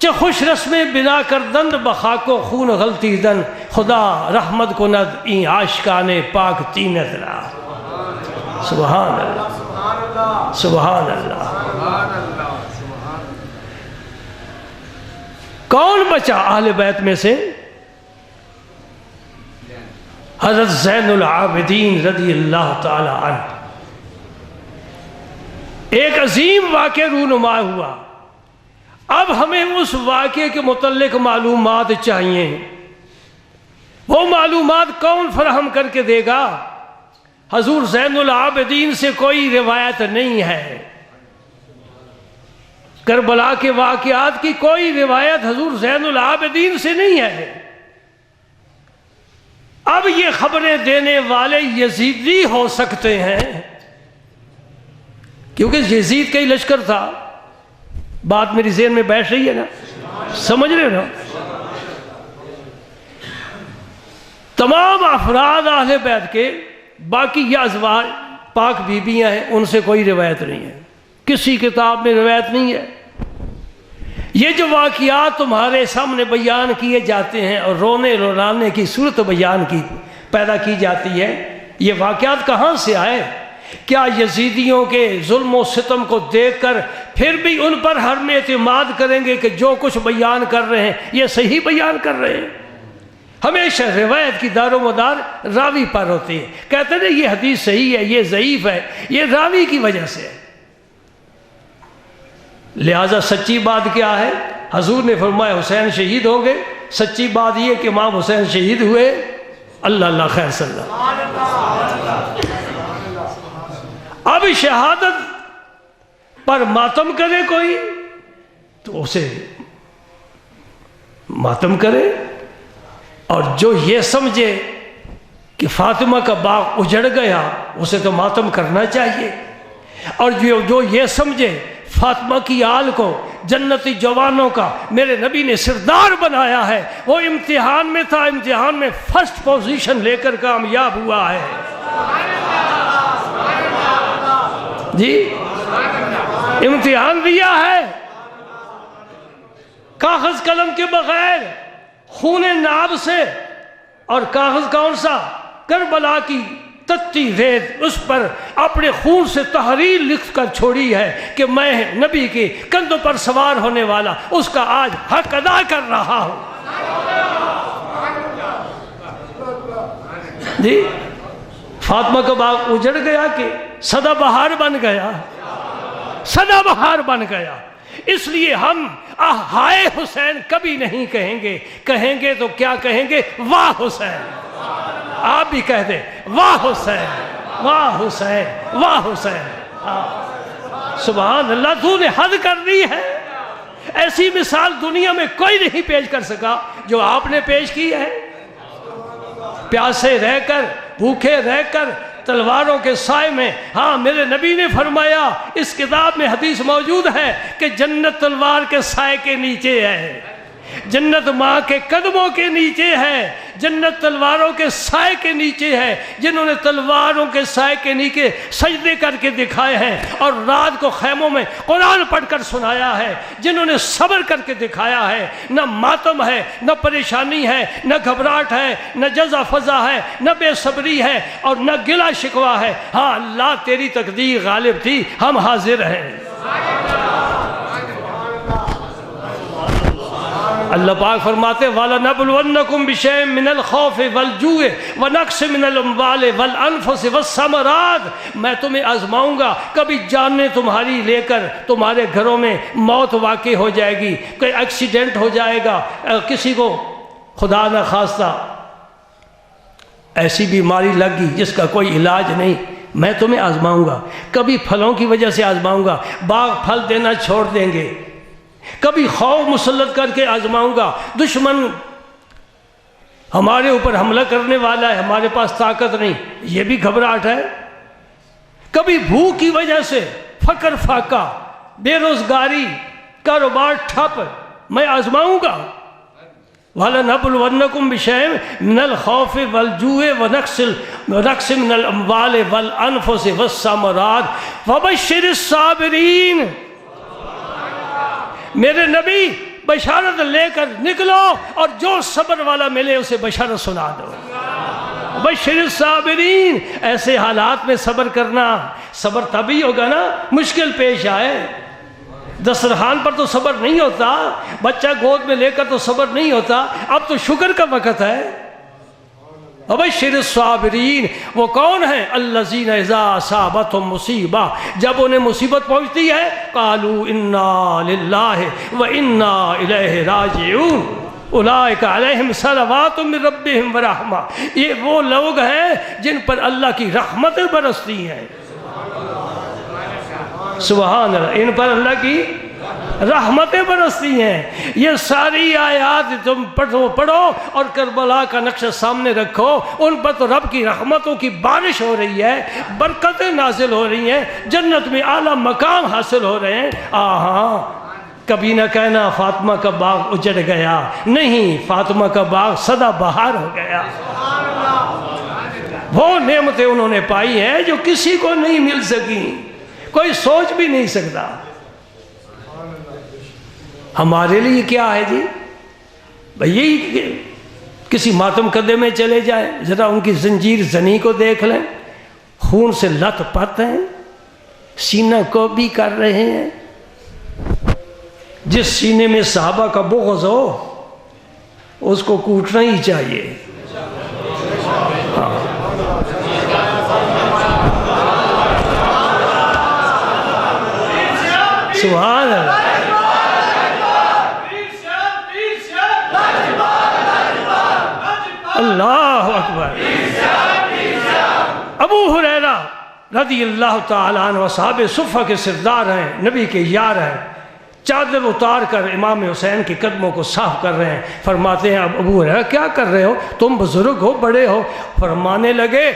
A: چہ خوش رسم بنا کر دند بخاک و خون غلطی دن، خدا رحمت کند این عاشقان پاک تینت را۔ سبحان اللہ، سبحان اللہ۔ کون بچا اہل بیت میں سے؟ حضرت زین العابدین رضی اللہ تعالی عنہ۔ ایک عظیم واقعہ رونما ہوا، اب ہمیں اس واقعے کے متعلق معلومات چاہیے۔ وہ معلومات کون فراہم کر کے دے گا؟ حضور زین العابدین سے کوئی روایت نہیں ہے، کربلا کے واقعات کی کوئی روایت حضور زین العابدین سے نہیں ہے۔ اب یہ خبریں دینے والے یزیدی ہو سکتے ہیں، کیونکہ یزید کا ہی لشکر تھا۔ بات میری ذہن میں بیٹھ رہی ہے نا؟ سمجھ رہے نا؟ تمام افراد اہل بیت کے، باقی یہ ازواج پاک بیبیاں ہیں، ان سے کوئی روایت نہیں ہے، کسی کتاب میں روایت نہیں ہے۔ یہ جو واقعات تمہارے سامنے بیان کیے جاتے ہیں اور رونے رلانے کی صورت بیان کی پیدا کی جاتی ہے، یہ واقعات کہاں سے آئے؟ کیا یزیدیوں کے ظلم و ستم کو دیکھ کر پھر بھی ان پر ہم اعتماد کریں گے کہ جو کچھ بیان کر رہے ہیں یہ صحیح بیان کر رہے ہیں؟ ہمیشہ روایت کی دار و مدار راوی پر ہوتی ہے۔ کہتے ہیں یہ حدیث صحیح ہے، یہ ضعیف ہے، یہ راوی کی وجہ سے ہے۔ لہٰذا سچی بات کیا ہے؟ حضور نے فرمایا حسین شہید ہو گئے، سچی بات یہ کہ امام حسین شہید ہوئے۔ اللہ اللہ خیر صلی اللہ۔ اب شہادت پر ماتم کرے کوئی تو اسے ماتم کرے، اور جو یہ سمجھے کہ فاطمہ کا باغ اجڑ گیا، اسے تو ماتم کرنا چاہیے۔ اور جو یہ سمجھے فاطمہ کی آل کو جنتی جوانوں کا میرے نبی نے سردار بنایا ہے، وہ امتحان میں تھا، امتحان میں فرسٹ پوزیشن لے کر کامیاب ہوا ہے۔ جی امتحان دیا ہے، کاغذ قلم کے بغیر، خون ناب سے، اور کاغذ کون سا؟ کربلا کی تتی ریت، اس پر اپنے خون سے تحریر لکھ کر چھوڑی ہے کہ میں نبی کے کندھوں پر سوار ہونے والا اس کا آج حق ادا کر رہا ہوں۔ جی فاطمہ کا باغ اجڑ گیا کہ سدا بہار بن گیا، سدا بہار بن گیا۔ اس لیے ہم ہائے حسین کبھی نہیں کہیں گے، کہیں گے تو کیا کہیں گے؟ واہ حسین۔ آپ بھی کہہ دیں واہ حسین، واہ حسین، واہ حسین۔ سبحان اللہ، تو نے حد کر دی ہے۔ ایسی مثال دنیا میں کوئی نہیں پیش کر سکا جو آپ نے پیش کی ہے۔ پیاسے رہ کر، بھوکے رہ کر، تلواروں کے سائے میں، ہاں میرے نبی نے فرمایا، اس کتاب میں حدیث موجود ہے کہ جنت تلوار کے سائے کے نیچے ہے، جنت ماں کے قدموں کے نیچے ہے، جنت تلواروں کے سائے کے نیچے ہے۔ جنہوں نے تلواروں کے سائے کے نیچے سجدے کر کے دکھائے ہیں اور رات کو خیموں میں قرآن پڑھ کر سنایا ہے، جنہوں نے صبر کر کے دکھایا ہے، نہ ماتم ہے، نہ پریشانی ہے، نہ گھبراہٹ ہے، نہ جزا فضا ہے، نہ بے صبری ہے، اور نہ گلا شکوہ ہے۔ ہاں اللہ تیری تقدیر غالب تھی، ہم حاضر ہیں۔ اللہ پاک فرماتے وَلَنَبْلُوَنَّكُمْ بِشَيْءٍ مِّنَ الْخَوْفِ وَالْجُوعِ وَنَقْصٍ مِّنَ الْأَمْوَالِ وَالْأَنفُسِ وَالثَّمَرَاتِ، میں تمہیں آزماؤں گا، کبھی جانیں تمہاری لے کر تمہارے گھروں میں موت واقع ہو جائے گی، کوئی ایکسیڈنٹ ہو جائے گا، کسی کو خدا نہ خواستہ ایسی بیماری لگ گئی جس کا کوئی علاج نہیں، میں تمہیں آزماؤں گا، کبھی پھلوں کی وجہ سے آزماؤں گا، باغ پھل دینا چھوڑ دیں گے، کبھی خوف مسلط کر کے آزماؤں گا، دشمن ہمارے اوپر حملہ کرنے والا ہے، ہمارے پاس طاقت نہیں، یہ بھی گھبراہٹ ہے، کبھی بھوک کی وجہ سے فقر فاقہ، بے روزگاری، کاروبار ٹھپ، میں آزماؤں گا۔ وَلَنَبْلُوَنَّكُمْ بِشَيْءٍ مِّنَ الْخَوْفِ وَالْجُوعِ وَنَقْصٍ مِّنَ الْأَمْوَالِ وَالْأَنفُسِ وَالثَّمَرَاتِ وَبَشِّرِ الصَّابِرِينَ۔ میرے نبی بشارت لے کر نکلو، اور جو صبر والا ملے اسے بشارت سنا دو۔ بشر الصابرین، ایسے حالات میں صبر کرنا، صبر تبھی ہوگا نا مشکل پیش آئے۔ دسترخوان پر تو صبر نہیں ہوتا، بچہ گود میں لے کر تو صبر نہیں ہوتا، اب تو شکر کا وقت ہے۔ وبشر الصابرین، وہ کون ہیں؟ الذین اذا اصابتهم مصیبہ، جب انہیں مصیبت پہنچتی ہے قالوا انا للہ وانا الیہ راجعون اولئک علیہم صلوات من ربہم ورحمہ، یہ وہ لوگ ہیں جن پر اللہ کی رحمتیں برستی ہیں۔ سبحان اللہ، ان پر اللہ کی رحمتیں برستی ہیں۔ یہ ساری آیات تم پڑھو اور کربلا کا نقشہ سامنے رکھو، ان پر تو رب کی رحمتوں کی بارش ہو رہی ہے، برکتیں نازل ہو رہی ہیں، جنت میں اعلیٰ مقام حاصل ہو رہے ہیں۔ ہاں کبھی نہ کہنا فاطمہ کا باغ اجڑ گیا، نہیں، فاطمہ کا باغ سدا بہار ہو گیا۔ وہ نعمتیں انہوں نے پائی ہیں جو کسی کو نہیں مل سکی، کوئی سوچ بھی نہیں سکتا۔ ہمارے لیے کیا ہے جی؟ بھئی یہی کسی ماتم قدے میں چلے جائیں، ذرا ان کی زنجیر زنی کو دیکھ لیں، خون سے لت پت ہیں، سینہ کو بھی کر رہے ہیں۔ جس سینے میں صحابہ کا بغض ہو اس کو کوٹنا ہی چاہیے۔ سبحان اللہ، اللہ اکبر۔ ابو ہریرہ رضی اللہ تعالیٰ عنہ صحابہ صفہ کے سردار ہیں، نبی کے یار ہیں، چادر اتار کر امام حسین کے قدموں کو صاف کر رہے ہیں. فرماتے ہیں ابو ہریرہ کیا کر رہے ہو؟ تم بزرگ ہو، بڑے ہو. فرمانے لگے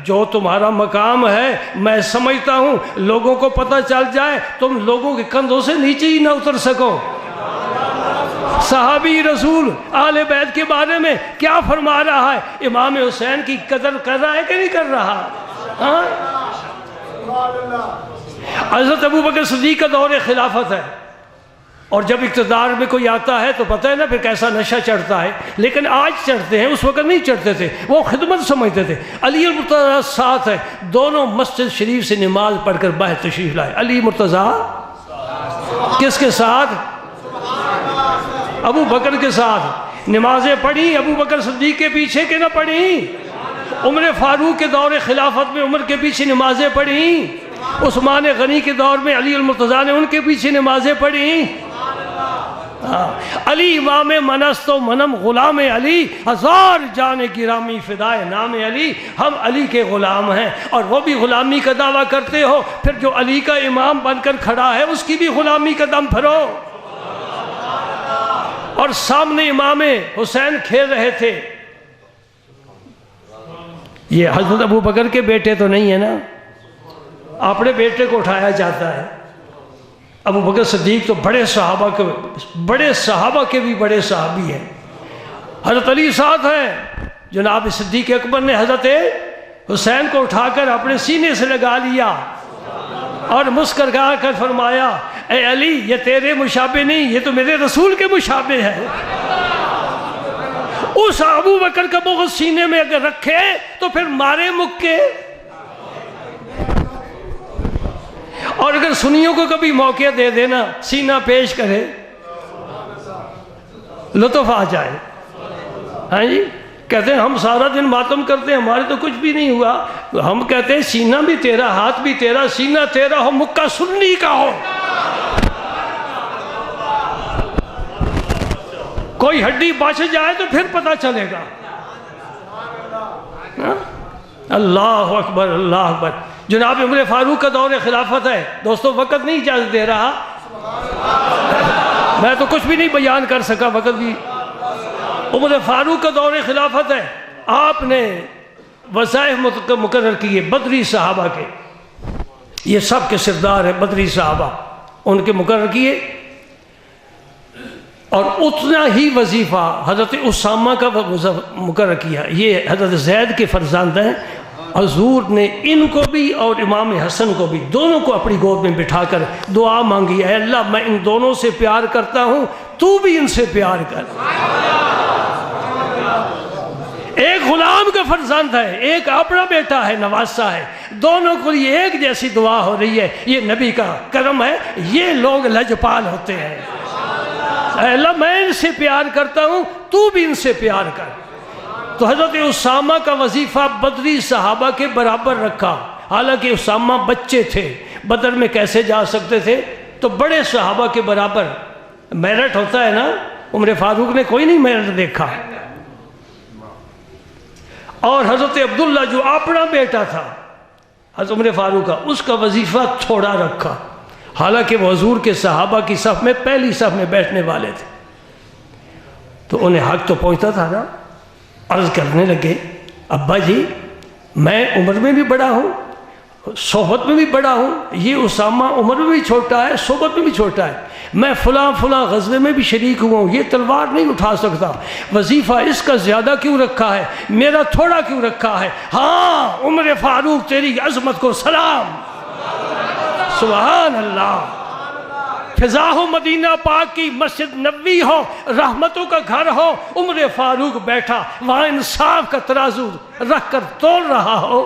A: جو تمہارا مقام ہے میں سمجھتا ہوں لوگوں کو پتہ چل جائے تم لوگوں کے کندھوں سے نیچے ہی نہ اتر سکو. صحابی رسول اہل بیت کے بارے میں کیا فرما رہا ہے؟ امام حسین کی قدر کر رہا ہے کہ نہیں کر رہا؟ ہاں؟ حضرت ابو بکر صدیق کا دور خلافت ہے، اور جب اقتدار میں کوئی آتا ہے تو پتہ ہے نا پھر کیسا نشہ چڑھتا ہے. لیکن آج چڑھتے ہیں، اس وقت نہیں چڑھتے تھے، وہ خدمت سمجھتے تھے. علی المرتضیٰ ساتھ ہے، دونوں مسجد شریف سے نماز پڑھ کر باہر تشریف لائے. علی مرتضیٰ کس کے ساتھ؟ ابو بکر کے ساتھ. نمازیں پڑھی ابو بکر صدیق کے پیچھے کہ نہ پڑھی؟ عمر فاروق کے دور خلافت میں عمر کے پیچھے نمازیں پڑھی. عثمان غنی کے دور میں علی المرتضیٰ نے ان کے پیچھے نمازیں پڑھی. علی امام منست و منم غلام علی، ہزار جان گرامی فدائے نام علی. ہم علی کے غلام ہیں اور وہ بھی غلامی کا دعویٰ کرتے ہو، پھر جو علی کا امام بن کر کھڑا ہے اس کی بھی غلامی کا دم بھرو. اور سامنے امام حسین کھیل رہے تھے. یہ حضرت ابو بکر کے بیٹے تو نہیں ہے نا، اپنے بیٹے کو اٹھایا جاتا ہے. ابو بکر صدیق تو بڑے صحابہ کے بھی بڑے صحابی ہیں. حضرت علی ساتھ ہیں. جناب صدیق اکبر نے حضرت حسین کو اٹھا کر اپنے سینے سے لگا لیا اور مسکرا کر فرمایا اے علی یہ تیرے مشابہ نہیں، یہ تو میرے رسول کے مشابہ ہے. اس ابو بکر کا بغض سینے میں اگر رکھے تو پھر مارے مکے. اور اگر سنیوں کو کبھی موقع دے دینا سینہ پیش کرے لطف آ جائے. ہاں جی، کہتے ہیں ہم سارا دن ماتم کرتے ہیں ہمارے تو کچھ بھی نہیں ہوا. ہم کہتے ہیں سینہ بھی تیرا، ہاتھ بھی تیرا، سینہ تیرا ہو مکہ سنی کا ہو. کوئی ہڈی بچ جائے تو پھر پتہ چلے گا. اللہ اکبر اللہ اکبر. جناب عمر فاروق کا دور خلافت ہے. دوستو وقت نہیں اجازت دے رہا، میں تو کچھ بھی نہیں بیان کر سکا، وقت بھی. عمر فاروق کا دور خلافت ہے. آپ نے وظائف مقرر کیے بدری صحابہ کے، یہ سب کے سردار ہیں بدری صحابہ، ان کے مقرر کیے. اور اتنا ہی وظیفہ حضرت اسامہ کا مقرر کیا. یہ حضرت زید کے فرزند ہیں. حضور نے ان کو بھی اور امام حسن کو بھی دونوں کو اپنی گود میں بٹھا کر دعا مانگی، اے اللہ میں ان دونوں سے پیار کرتا ہوں، تو بھی ان سے پیار کر. ایک غلام کا فرزند ہے، ایک اپنا بیٹا ہے، نواسا ہے، دونوں کو یہ ایک جیسی دعا ہو رہی ہے. یہ نبی کا کرم ہے. یہ لوگ لجپال ہوتے ہیں. اے اللہ میں ان سے پیار کرتا ہوں، تو بھی ان سے پیار کر. تو حضرت اسامہ کا وظیفہ بدری صحابہ کے برابر رکھا. حالانکہ اسامہ بچے تھے، بدر میں کیسے جا سکتے تھے؟ تو بڑے صحابہ کے برابر میرٹ ہوتا ہے نا. عمر فاروق نے کوئی نہیں میرٹ دیکھا. اور حضرت عبداللہ جو اپنا بیٹا تھا حضرت عمر فاروق کا، اس کا وظیفہ تھوڑا رکھا. حالانکہ وہ حضور کے صحابہ کی صف میں پہلی صف میں بیٹھنے والے تھے، تو انہیں حق تو پہنچتا تھا نا. عرض کرنے لگے ابا جی میں عمر میں بھی بڑا ہوں، صحبت میں بھی بڑا ہوں، یہ اسامہ عمر میں بھی چھوٹا ہے، صحبت میں بھی چھوٹا ہے، میں فلاں غزوے میں بھی شریک ہوا ہوں، یہ تلوار نہیں اٹھا سکتا، وظیفہ اس کا زیادہ کیوں رکھا ہے، میرا تھوڑا کیوں رکھا ہے؟ ہاں عمر فاروق تیری عظمت کو سلام. سبحان اللہ. فضا ہو مدینہ پاک کی، مسجد نبوی ہو، رحمتوں کا گھر ہو، عمر فاروق بیٹھا وہاں انصاف کا ترازو رکھ کر تول رہا ہو.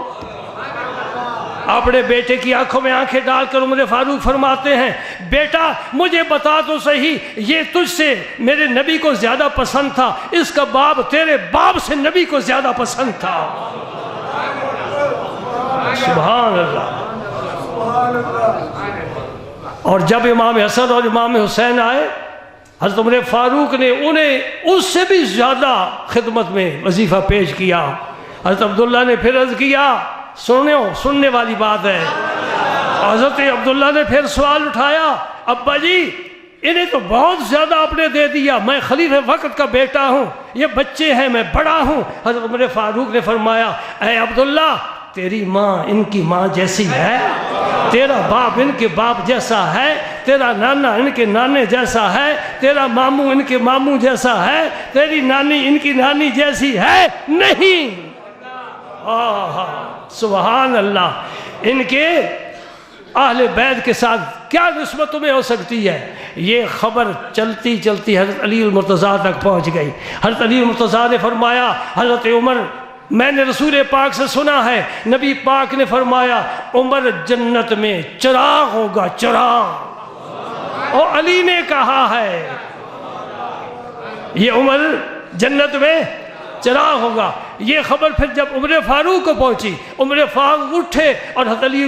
A: اپنے بیٹے کی آنکھوں میں آنکھیں ڈال کر عمر فاروق فرماتے ہیں بیٹا مجھے بتا تو صحیح، یہ تجھ سے میرے نبی کو زیادہ پسند تھا، اس کا باپ تیرے باپ سے نبی کو زیادہ پسند تھا. سبحان اللہ. اور جب امام حسن اور امام حسین آئے، حضرت عمر فاروق نے انہیں اس سے بھی زیادہ خدمت میں وظیفہ پیش کیا. حضرت عبداللہ نے پھر عرض کیا، سننے والی بات ہے. حضرت عبداللہ نے پھر سوال اٹھایا، ابا جی انہیں تو بہت زیادہ آپ نے دے دیا، میں خلیفہ وقت کا بیٹا ہوں، یہ بچے ہیں، میں بڑا ہوں۔ حضرت عمر فاروق نے فرمایا اے عبداللہ تیری ماں ان کی ماں جیسی ہے، تیرا باپ ان کے باپ جیسا ہے، تیرا نانا ان کے نانے جیسا ہے، تیرا ماموں ان کے ماموں جیسا ہے، تیری نانی ان کی نانی جیسی ہے نہیں۔ سبحان اللہ، ان کے اہل بیت کے ساتھ کیا نسبت تمہیں ہو سکتی ہے؟ یہ خبر چلتی چلتی حضرت علی المرتضیٰ تک پہنچ گئی۔ حضرت علی المرتضیٰ نے فرمایا حضرت عمر میں نے رسول پاک سے سنا ہے، نبی پاک نے فرمایا عمر جنت میں چراغ ہوگا، چراغ، اور علی نے کہا ہے یہ عمر جنت میں چراغ ہوگا۔ یہ خبر پھر جب عمر فاروق کو پہنچی، عمر فاروق اٹھے اور حضرت علی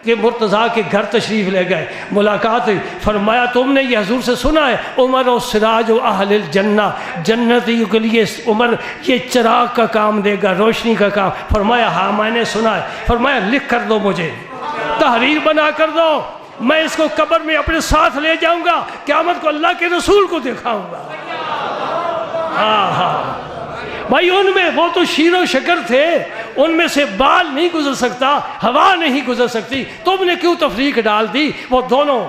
A: کے مرتضیٰ کے گھر تشریف لے گئے، ملاقات ہوئی، فرمایا تم نے یہ حضور سے سنا ہے عمر و سراج و اہل الجنہ، جنتیوں کے لیے عمر یہ چراغ کا کام دے گا، روشنی کا کام؟ فرمایا ہاں میں نے سنا ہے۔ فرمایا لکھ کر دو، مجھے تحریر بنا کر دو، میں اس کو قبر میں اپنے ساتھ لے جاؤں گا، قیامت کو اللہ کے رسول کو دکھاؤں گا۔ بھائی ان میں وہ تو شیر و شکر تھے، ان میں سے بال نہیں گزر سکتا، ہوا نہیں گزر سکتی، تم نے کیوں تفریق ڈال دی؟ وہ دونوں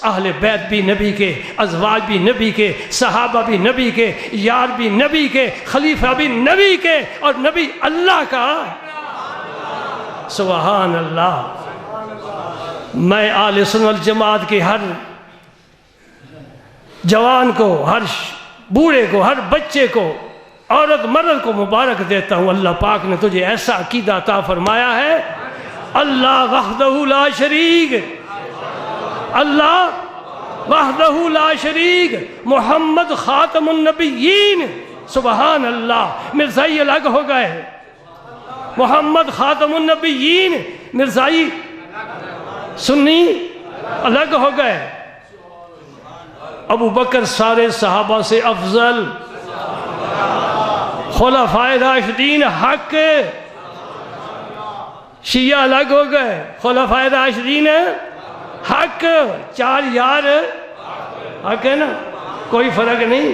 A: اہل بیت بھی نبی کے، ازواج بھی نبی کے، صحابہ بھی نبی کے، یار بھی نبی کے، خلیفہ بھی نبی کے، اور نبی اللہ کا۔ سبحان اللہ۔ میں اہل سنت والجماعت کے ہر جوان کو، ہر بوڑھے کو، ہر بچے کو، عورت مرد کو مبارک دیتا ہوں، اللہ پاک نے تجھے ایسا عقیدہ عطا فرمایا ہے۔ اللہ وحدہ لا شریک، اللہ وحدہ لا شریک، محمد خاتم النبیین۔ سبحان اللہ، مرزائی الگ ہو گئے، محمد خاتم النبیین، مرزائی سنی الگ ہو گئے۔ ابو بکر سارے صحابہ سے افضل، خلفائے راشدین حق، شیعہ الگ ہو گئے، خلفائے راشدین حق، چار یار حق ہے نا، کوئی فرق نہیں۔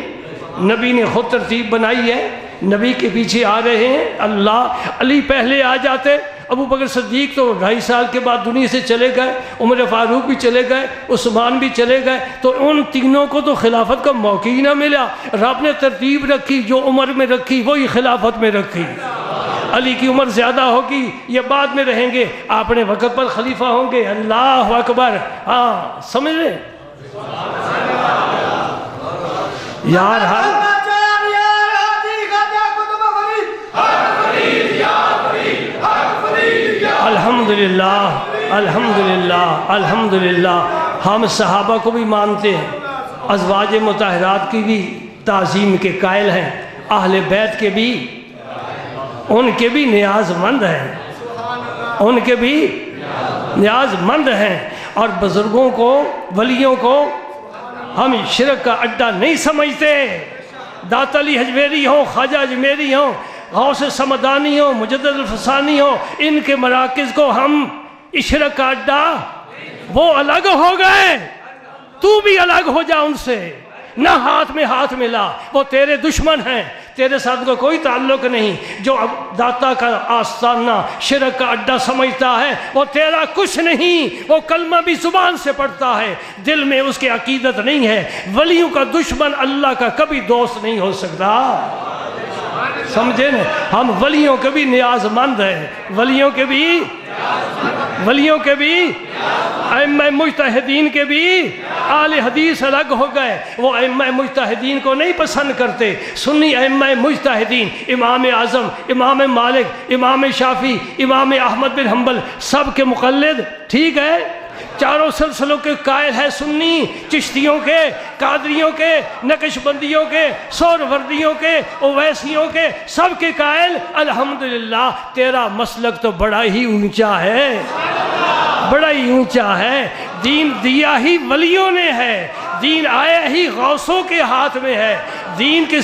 A: نبی نے خود ترتیب بنائی ہے، نبی کے پیچھے آ رہے ہیں اللہ۔ علی پہلے آ جاتے، ابو بکر صدیق تو 2.5 سال کے بعد دنیا سے چلے گئے، عمر فاروق بھی چلے گئے، عثمان بھی چلے گئے، تو ان تینوں کو تو خلافت کا موقع ہی نہ ملا۔ رب نے ترتیب رکھی، جو عمر میں رکھی وہی خلافت میں رکھی۔ علی کی عمر زیادہ ہوگی، یہ بعد میں رہیں گے، اپنے وقت پر خلیفہ ہوں گے۔ اللہ اکبر، ہاں سمجھ رہے یار؟ ہر الحمدللہ الحمدللہ الحمدللہ، ہم صحابہ کو بھی مانتے ہیں، ازواج مطہرات کی بھی تعظیم کے قائل ہیں، اہل بیت کے بھی، ان کے بھی نیاز مند ہیں، ان کے بھی نیاز مند ہیں۔ اور بزرگوں کو، ولیوں کو ہم شرک کا اڈا نہیں سمجھتے۔ داتا علی حجویری ہوں، خواجہ اجمیری ہوں، غوث سمدانی ہوں، مجدد الفسانی ہوں، ان کے مراکز کو ہم شرک کا اڈا، وہ الگ ہو گئے، تو بھی الگ ہو جا ان سے، نہ ہاتھ میں ہاتھ ملا، وہ تیرے دشمن ہیں، تیرے ساتھ کو کوئی تعلق نہیں۔ جو داتا کا آستانہ شرک کا اڈا سمجھتا ہے وہ تیرا کچھ نہیں، وہ کلمہ بھی زبان سے پڑھتا ہے، دل میں اس کے عقیدت نہیں ہے۔ ولیوں کا دشمن اللہ کا کبھی دوست نہیں ہو سکتا، سمجھے نا؟ ہم ولیوں کے بھی نیاز مند ہیں، ولیوں کے بھی ائمہ مجتہدین کے بھی۔ اہل حدیث الگ ہو گئے، وہ ائمہ مجتہدین کو نہیں پسند کرتے۔ سنی ائمہ مجتہدین، امام اعظم، امام مالک، امام شافعی، امام احمد بن حنبل، سب کے مقلد، ٹھیک ہے؟ چاروں سلسلوں کے قائل ہے، سنی، چشتیوں کے، قادریوں کے، نقشبندیوں کے، سہروردیوں کے، اویسیوں کے، سب کے قائل۔ الحمدللہ تیرا مسلک تو بڑا ہی اونچا ہے، بڑا ہی اونچا ہے۔ دین دیا ہی ولیوں نے ہے، دین آیا ہی غوثوں کے ہاتھ میں ہے، دین کے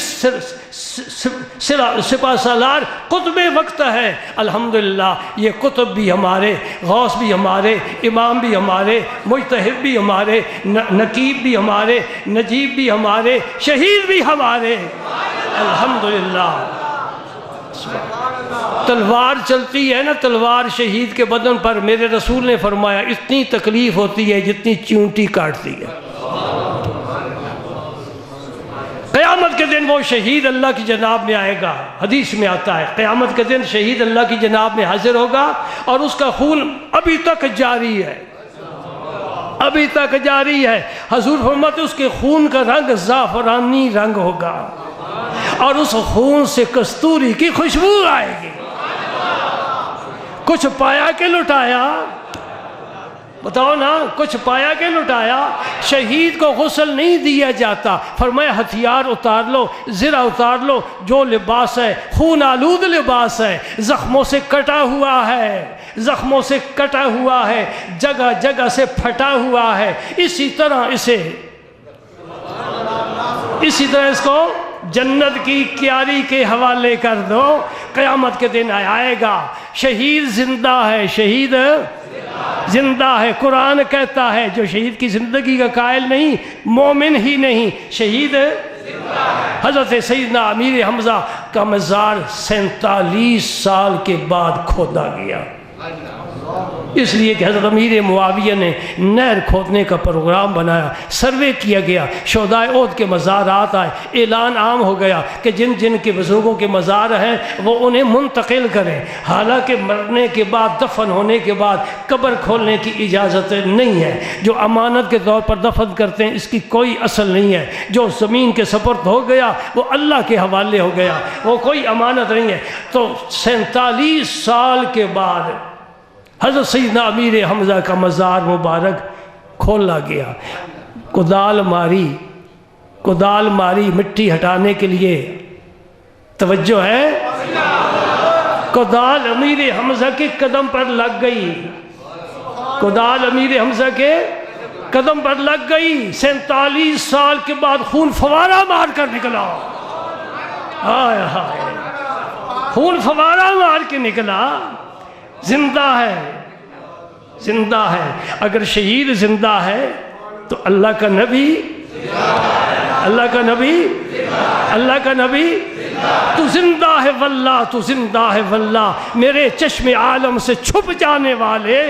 A: سپہ سالار قطب وقت ہے۔ الحمدللہ یہ قطب بھی ہمارے، غوث بھی ہمارے، امام بھی ہمارے، مجتہد بھی ہمارے، نقیب بھی ہمارے، نجیب بھی ہمارے، شہید بھی ہمارے، الحمدللہ۔ تلوار چلتی ہے نا، تلوار شہید کے بدن پر، میرے رسول نے فرمایا اتنی تکلیف ہوتی ہے جتنی چیونٹی کاٹتی ہے۔ قیامت کے دن وہ شہید اللہ کی جناب میں آئے گا، حدیث میں آتا ہے قیامت کے دن شہید اللہ کی جناب میں حاضر ہوگا اور اس کا خون ابھی تک جاری ہے، ابھی تک جاری ہے۔ حضور فرماتے اس کے خون کا رنگ زعفرانی رنگ ہوگا اور اس خون سے کستوری کی خوشبو آئے گی۔ کچھ پایا کہ لٹایا؟ بتاؤ نا، کچھ پایا کہ لٹایا؟ شہید کو غسل نہیں دیا جاتا، فرمایا ہتھیار اتار لو، زرہ اتار لو، جو لباس ہے خون آلود لباس ہے، زخموں سے کٹا ہوا ہے، زخموں سے کٹا ہوا ہے، جگہ جگہ سے پھٹا ہوا ہے، اسی طرح اس کو جنت کی کیاری کے حوالے کر دو۔ قیامت کے دن آئے گا، شہید زندہ ہے، شہید زندہ ہے۔ قرآن کہتا ہے جو شہید کی زندگی کا قائل نہیں، مومن ہی نہیں، شہید حضرت سیدنا امیر حمزہ کا مزار 47 سال کے بعد کھودا گیا، اس لیے کہ حضرت امیر معاویہ نے نہر کھودنے کا پروگرام بنایا، سروے کیا گیا، شہدائے احد کے مزارات آئے، اعلان عام ہو گیا کہ جن جن کے بزرگوں کے مزار ہیں وہ انہیں منتقل کریں۔ حالانکہ مرنے کے بعد، دفن ہونے کے بعد قبر کھولنے کی اجازت نہیں ہے، جو امانت کے طور پر دفن کرتے ہیں اس کی کوئی اصل نہیں ہے، جو زمین کے سپرد ہو گیا وہ اللہ کے حوالے ہو گیا، وہ کوئی امانت نہیں ہے۔ تو 47 سال کے بعد حضرت سیدنا امیر حمزہ کا مزار مبارک کھولا گیا، کدال ماری مٹی ہٹانے کے لیے، توجہ ہے، کدال امیر حمزہ کے قدم پر لگ گئی، کدال امیر حمزہ کے قدم پر لگ گئی، 47 سال کے بعد خون فوارہ مار کر نکلا، ہائے ہائے، خون فوارہ مار کے نکلا، زندہ ہے، زندہ ہے۔ اگر شہید زندہ ہے تو اللہ کا نبی تو زندہ ہے واللہ، تو زندہ ہے واللہ، میرے چشم عالم سے چھپ جانے والے۔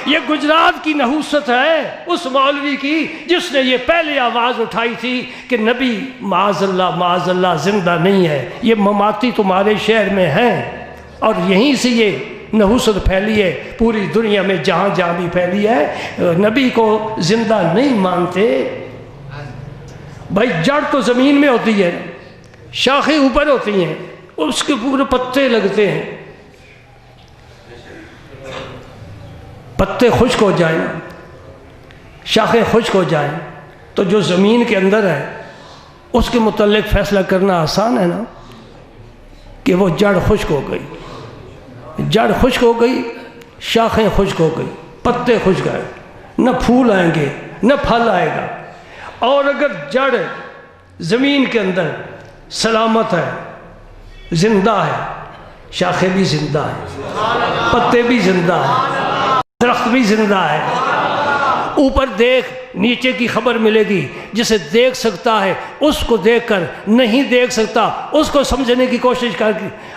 A: یہ گجرات کی نحوست ہے اس مولوی کی جس نے یہ پہلے آواز اٹھائی تھی کہ نبی معاذ اللہ زندہ نہیں ہے، یہ مماتی تمہارے شہر میں ہیں، اور یہیں سے یہ نحوست پھیلی ہے پوری دنیا میں، جہاں جہاں بھی پھیلی ہے۔ نبی کو زندہ نہیں مانتے۔ بھائی جڑ تو زمین میں ہوتی ہے، شاخیں اوپر ہوتی ہیں، اس کے پورے پتے لگتے ہیں، پتے خشک ہو جائیں، شاخیں خشک ہو جائیں تو جو زمین کے اندر ہے اس کے متعلق فیصلہ کرنا آسان ہے نا، کہ وہ جڑ خشک ہو گئی، جڑ خشک ہو گئی، شاخیں خشک ہو گئی، پتے خشک گئے، نہ پھول آئیں گے نہ پھل آئے گا۔ اور اگر جڑ زمین کے اندر سلامت ہے، زندہ ہے، شاخیں بھی زندہ ہیں، پتے بھی زندہ ہیں، درخت بھی زندہ ہے۔ اوپر دیکھ، نیچے کی خبر ملے گی، جسے دیکھ سکتا ہے اس کو دیکھ کر، نہیں دیکھ سکتا اس کو سمجھنے کی کوشش کر،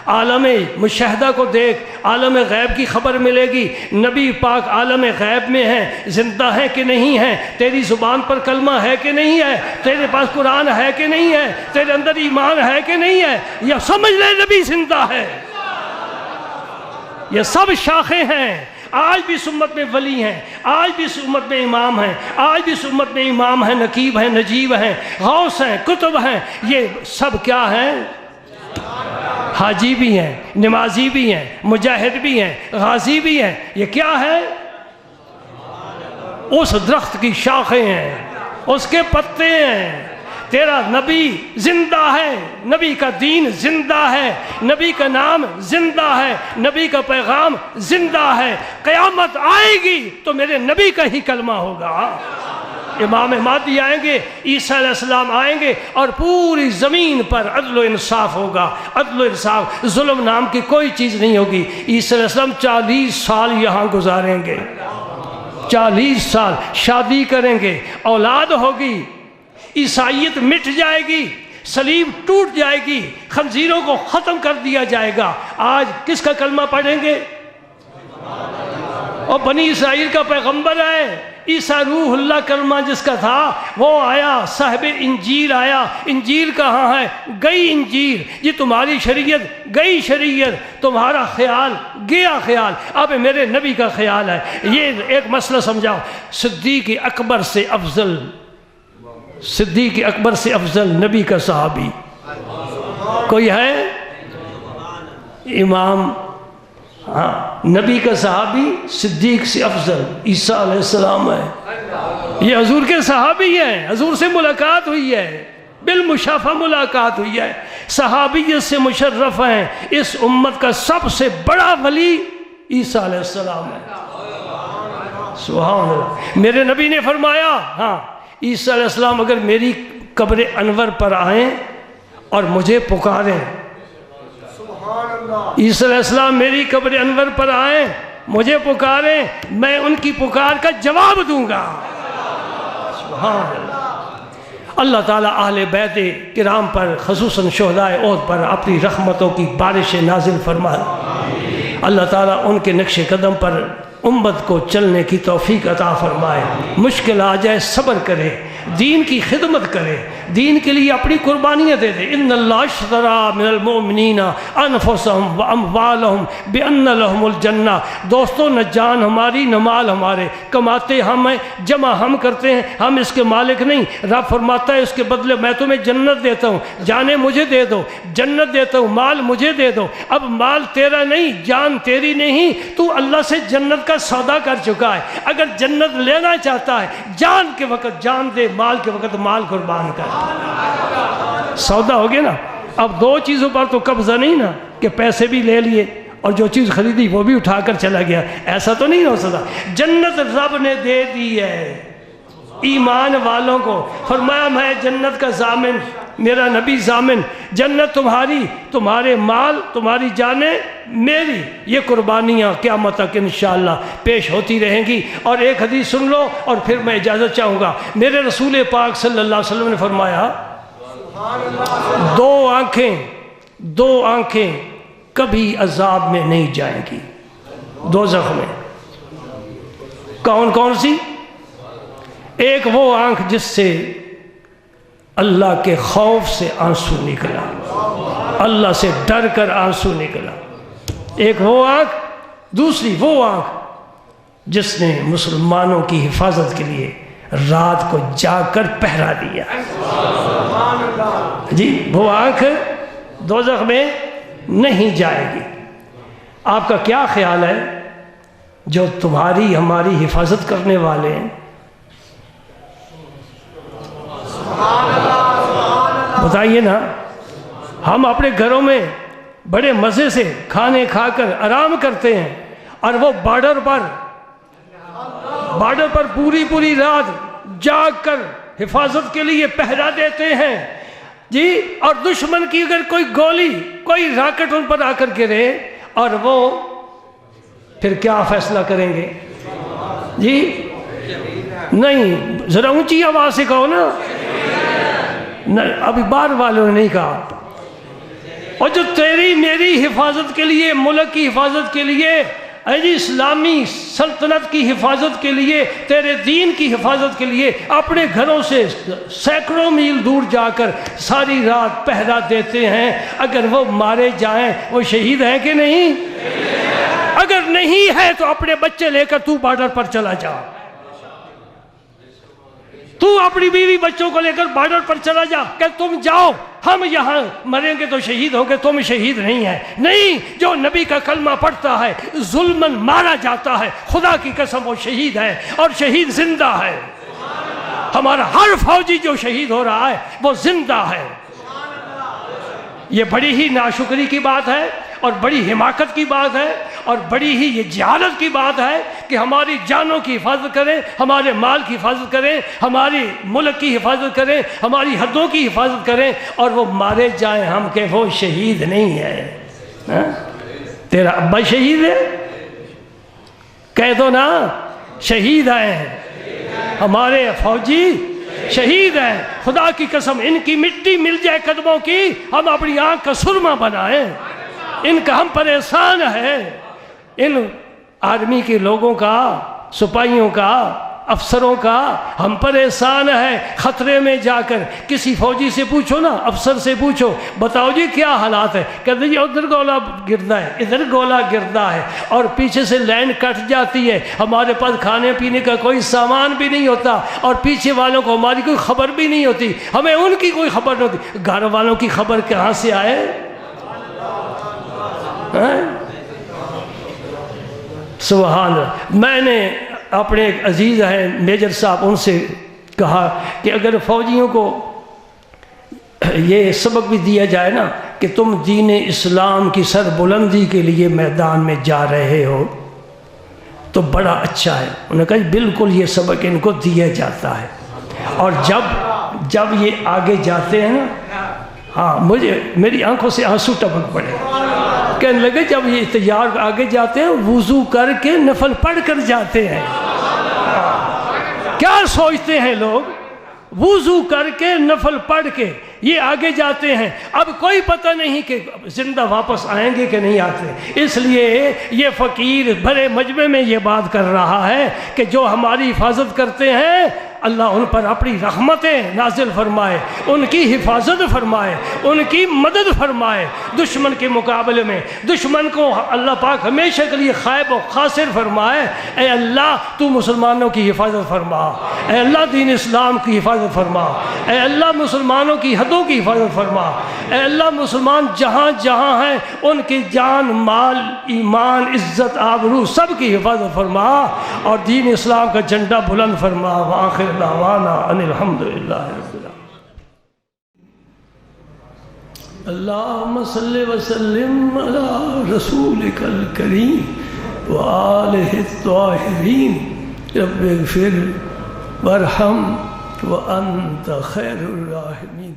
A: عالم مشاہدہ کو دیکھ، عالم غیب کی خبر ملے گی۔ نبی پاک عالم غیب میں ہیں، زندہ ہیں کہ نہیں ہیں، تیری زبان پر کلمہ ہے کہ نہیں ہے، تیرے پاس قرآن ہے کہ نہیں ہے، تیرے اندر ایمان ہے کہ نہیں ہے، یا سمجھ لے نبی زندہ ہے۔ یہ سب شاخیں ہیں، آج بھی اس امت میں ولی ہیں، آج بھی اس امت میں امام ہیں، آج بھی اس امت میں امام ہیں، نقیب ہیں، نجیب ہیں، غوث ہیں، کتب ہیں، یہ سب کیا ہیں؟ حاجی بھی ہیں، نمازی بھی ہیں، مجاہد بھی ہیں، غازی بھی ہیں۔ یہ کیا ہے؟ اس درخت کی شاخیں ہیں، اس کے پتے ہیں۔ تیرا نبی زندہ ہے، نبی کا دین زندہ ہے، نبی کا نام زندہ ہے، نبی کا پیغام زندہ ہے۔ قیامت آئے گی تو میرے نبی کا ہی کلمہ ہوگا۔ امام مہدی آئیں گے، عیسیٰ علیہ السلام آئیں گے اور پوری زمین پر عدل و انصاف ہوگا، عدل و انصاف، ظلم نام کی کوئی چیز نہیں ہوگی۔ عیسیٰ علیہ السلام 40 سال یہاں گزاریں گے، 40 سال شادی کریں گے، اولاد ہوگی، عیسائیت مٹ جائے گی، صلیب ٹوٹ جائے گی، خنزیروں کو ختم کر دیا جائے گا۔ آج کس کا کلمہ پڑھیں گے؟ اور بنی اسرائیل کا پیغمبر ہے عیسیٰ روح اللہ کلمہ جس کا تھا، وہ آیا، صاحب انجیل آیا۔ انجیل کہاں ہے؟ گئی انجیل، یہ تمہاری شریعت گئی شریعت، تمہارا خیال گیا خیال، اب میرے نبی کا خیال ہے۔ یہ ایک مسئلہ سمجھاؤ، صدیق اکبر سے افضل، صدیق اکبر سے افضل نبی کا صحابی کوئی ہے؟ امام، ہاں، نبی کا صحابی صدیق سے افضل عیسیٰ علیہ السلام ہے۔ یہ حضور کے صحابی ہیں، حضور سے ملاقات ہوئی ہے، بالمشافہ ملاقات ہوئی ہے، صحابیت سے مشرف ہیں۔ اس امت کا سب سے بڑا ولی عیسیٰ علیہ السلام ہے۔ سبحان اللہ۔ میرے نبی نے فرمایا، ہاں، عیسیٰ علیہ السلام اگر میری قبر انور پر آئیں اور مجھے پکاریں، عیسیٰ علیہ السلام میری قبر انور پر آئیں، مجھے پکاریں، میں ان کی پکار کا جواب دوں گا۔ سبحان اللہ۔ اللہ تعالیٰ اہل بیت کرام پر، خصوصاً شہداء احد پر اپنی رحمتوں کی بارش نازل فرمائے۔ اللہ تعالیٰ ان کے نقش قدم پر امت کو چلنے کی توفیق عطا فرمائے۔ مشکل آ جائے صبر کرے، دین کی خدمت کرے، دین کے لیے اپنی قربانیاں دے دے۔ ان اللہ اشتری من المؤمنین انفسهم واموالهم بان لهم الجنہ۔ دوستو، نہ جان ہماری نہ مال ہمارے، کماتے ہم ہیں، جمع ہم کرتے ہیں، ہم اس کے مالک نہیں۔ رب فرماتا ہے اس کے بدلے میں تمہیں جنت دیتا ہوں، جانیں مجھے دے دو، جنت دیتا ہوں، مال مجھے دے دو۔ اب مال تیرا نہیں، جان تیری نہیں، تو اللہ سے جنت کا سودا کر چکا ہے۔ اگر جنت لینا چاہتا ہے، جان کے وقت جان دے، مال کے وقت مال قربان کر۔ سودا ہو گیا نا۔ اب دو چیزوں پر تو قبضہ نہیں نا، کہ پیسے بھی لے لیے اور جو چیز خریدی وہ بھی اٹھا کر چلا گیا، ایسا تو نہیں ہو سکتا۔ جنت رب نے دے دی ہے ایمان والوں کو۔ فرمایا میں جنت کا ضامن، میرا نبی ضامن، جنت تمہاری، تمہارے مال، تمہاری جانیں میری۔ یہ قربانیاں قیامت تک انشاءاللہ پیش ہوتی رہیں گی۔ اور ایک حدیث سن لو اور پھر میں اجازت چاہوں گا۔ میرے رسول پاک صلی اللہ علیہ وسلم نے فرمایا، دو آنکھیں کبھی عذاب میں نہیں جائیں گی دوزخ میں۔ کون کون سی؟ ایک وہ آنکھ جس سے اللہ کے خوف سے آنسو نکلا، اللہ سے ڈر کر آنسو نکلا۔ ایک وہ آنکھ، دوسری وہ آنکھ جس نے مسلمانوں کی حفاظت کے لیے رات کو جاگ کر پہرا دیا۔ جی، وہ آنکھ دوزخ میں نہیں جائے گی۔ آپ کا کیا خیال ہے جو تمہاری ہماری حفاظت کرنے والے ہیں؟ بتائیے نا، ہم اپنے گھروں میں بڑے مزے سے کھانے کھا کر آرام کرتے ہیں، اور وہ بارڈر پر پوری رات جاگ کر حفاظت کے لیے پہرا دیتے ہیں جی۔ اور دشمن کی اگر کوئی گولی، کوئی راکٹ ان پر آ کر گرے، اور وہ پھر کیا فیصلہ کریں گے جی؟ نہیں، ذرا اونچی آواز سے کہو نا۔ ابھی بار والوں نے نہیں کہا۔ اور جو تیری میری حفاظت کے لیے، ملک کی حفاظت کے لیے، اسلامی سلطنت کی حفاظت کے لیے، تیرے دین کی حفاظت کے لیے اپنے گھروں سے سینکڑوں میل دور جا کر ساری رات پہرا دیتے ہیں، اگر وہ مارے جائیں وہ شہید ہیں کہ نہیں؟ اگر نہیں ہے تو اپنے بچے لے کر تو بارڈر پر چلا جا، تو اپنی بیوی بچوں کو لے کر بارڈر پر چلا جا کہ تم جاؤ، ہم یہاں مریں گے تو شہید ہوں گے، تم شہید نہیں ہے۔ نہیں، جو نبی کا کلمہ پڑھتا ہے ظلماً مارا جاتا ہے، خدا کی قسم وہ شہید ہے، اور شہید زندہ ہے۔ ہمارا ہر فوجی جو شہید ہو رہا ہے وہ زندہ ہے۔ یہ بڑی ہی ناشکری کی بات ہے اور بڑی حماقت کی بات ہے، اور بڑی ہی یہ جہالت کی بات ہے کہ ہماری جانوں کی حفاظت کریں، ہمارے مال کی حفاظت کریں، ہماری ملک کی حفاظت کریں، ہماری حدوں کی حفاظت کریں، اور وہ مارے جائیں ہم کہ وہ شہید نہیں ہے۔ تیرا ابا شہید ہے؟ کہہ دو نا، شہید ہیں ہمارے فوجی، شہید ہیں۔ خدا کی قسم ان کی مٹی مل جائے قدموں کی، ہم اپنی آنکھ کا سرما بنائیں۔ ان کا ہم پریشان ہیں، ان آرمی کے لوگوں کا، سپاہیوں کا، افسروں کا ہم پریشان ہیں۔ خطرے میں جا کر کسی فوجی سے پوچھو نا، افسر سے پوچھو، بتاؤ جی کیا حالات ہے، کہتے جی ادھر گولا گردا ہے، ادھر گولا گردا ہے، اور پیچھے سے لائن کٹ جاتی ہے، ہمارے پاس کھانے پینے کا کوئی سامان بھی نہیں ہوتا، اور پیچھے والوں کو ہماری کوئی خبر بھی نہیں ہوتی، ہمیں ان کی کوئی خبر نہیں ہوتی۔ گھر والوں کی خبر کہاں سے آئے؟ سبحان اللہ۔ میں نے اپنے ایک عزیز ہیں میجر صاحب، ان سے کہا کہ اگر فوجیوں کو یہ سبق بھی دیا جائے نا کہ تم دین اسلام کی سر بلندی کے لیے میدان میں جا رہے ہو تو بڑا اچھا ہے۔ انہوں نے کہا بالکل یہ سبق ان کو دیا جاتا ہے، اور جب یہ آگے جاتے ہیں نا، ہاں مجھے میری آنکھوں سے آنسو ٹپک پڑے، کہنے لگے جب یہ تیار آگے جاتے ہیں وضو کر کے نفل پڑھ کر جاتے ہیں۔ کیا سوچتے ہیں لوگ؟ وضو کر کے نفل پڑھ کے یہ آگے جاتے ہیں۔ اب کوئی پتہ نہیں کہ زندہ واپس آئیں گے کہ نہیں آتے، اس لیے یہ فقیر بڑے مجمع میں یہ بات کر رہا ہے کہ جو ہماری حفاظت کرتے ہیں اللہ ان پر اپنی رحمتیں نازل فرمائے، ان کی حفاظت فرمائے، ان کی مدد فرمائے دشمن کے مقابلے میں، دشمن کو اللہ پاک ہمیشہ کے لیے خائب و خاسر فرمائے۔ اے اللہ تو مسلمانوں کی حفاظت فرما، اے اللہ دین اسلام کی حفاظت فرما، اے اللہ مسلمانوں کی حدوں کی حفاظت فرما، اے اللہ مسلمان جہاں جہاں ہیں ان کی جان، مال، ایمان، عزت، آبرو سب کی حفاظت فرما، اور دین اسلام کا جھنڈا بلند فرما۔ وآخر دعوانا ان الحمدللہ رب العالمین۔ اللہم صلی وسلم علی رسولک الکریم وآلہ الطاہرین، رب اغفر وارحم وانت خیر الراحمین۔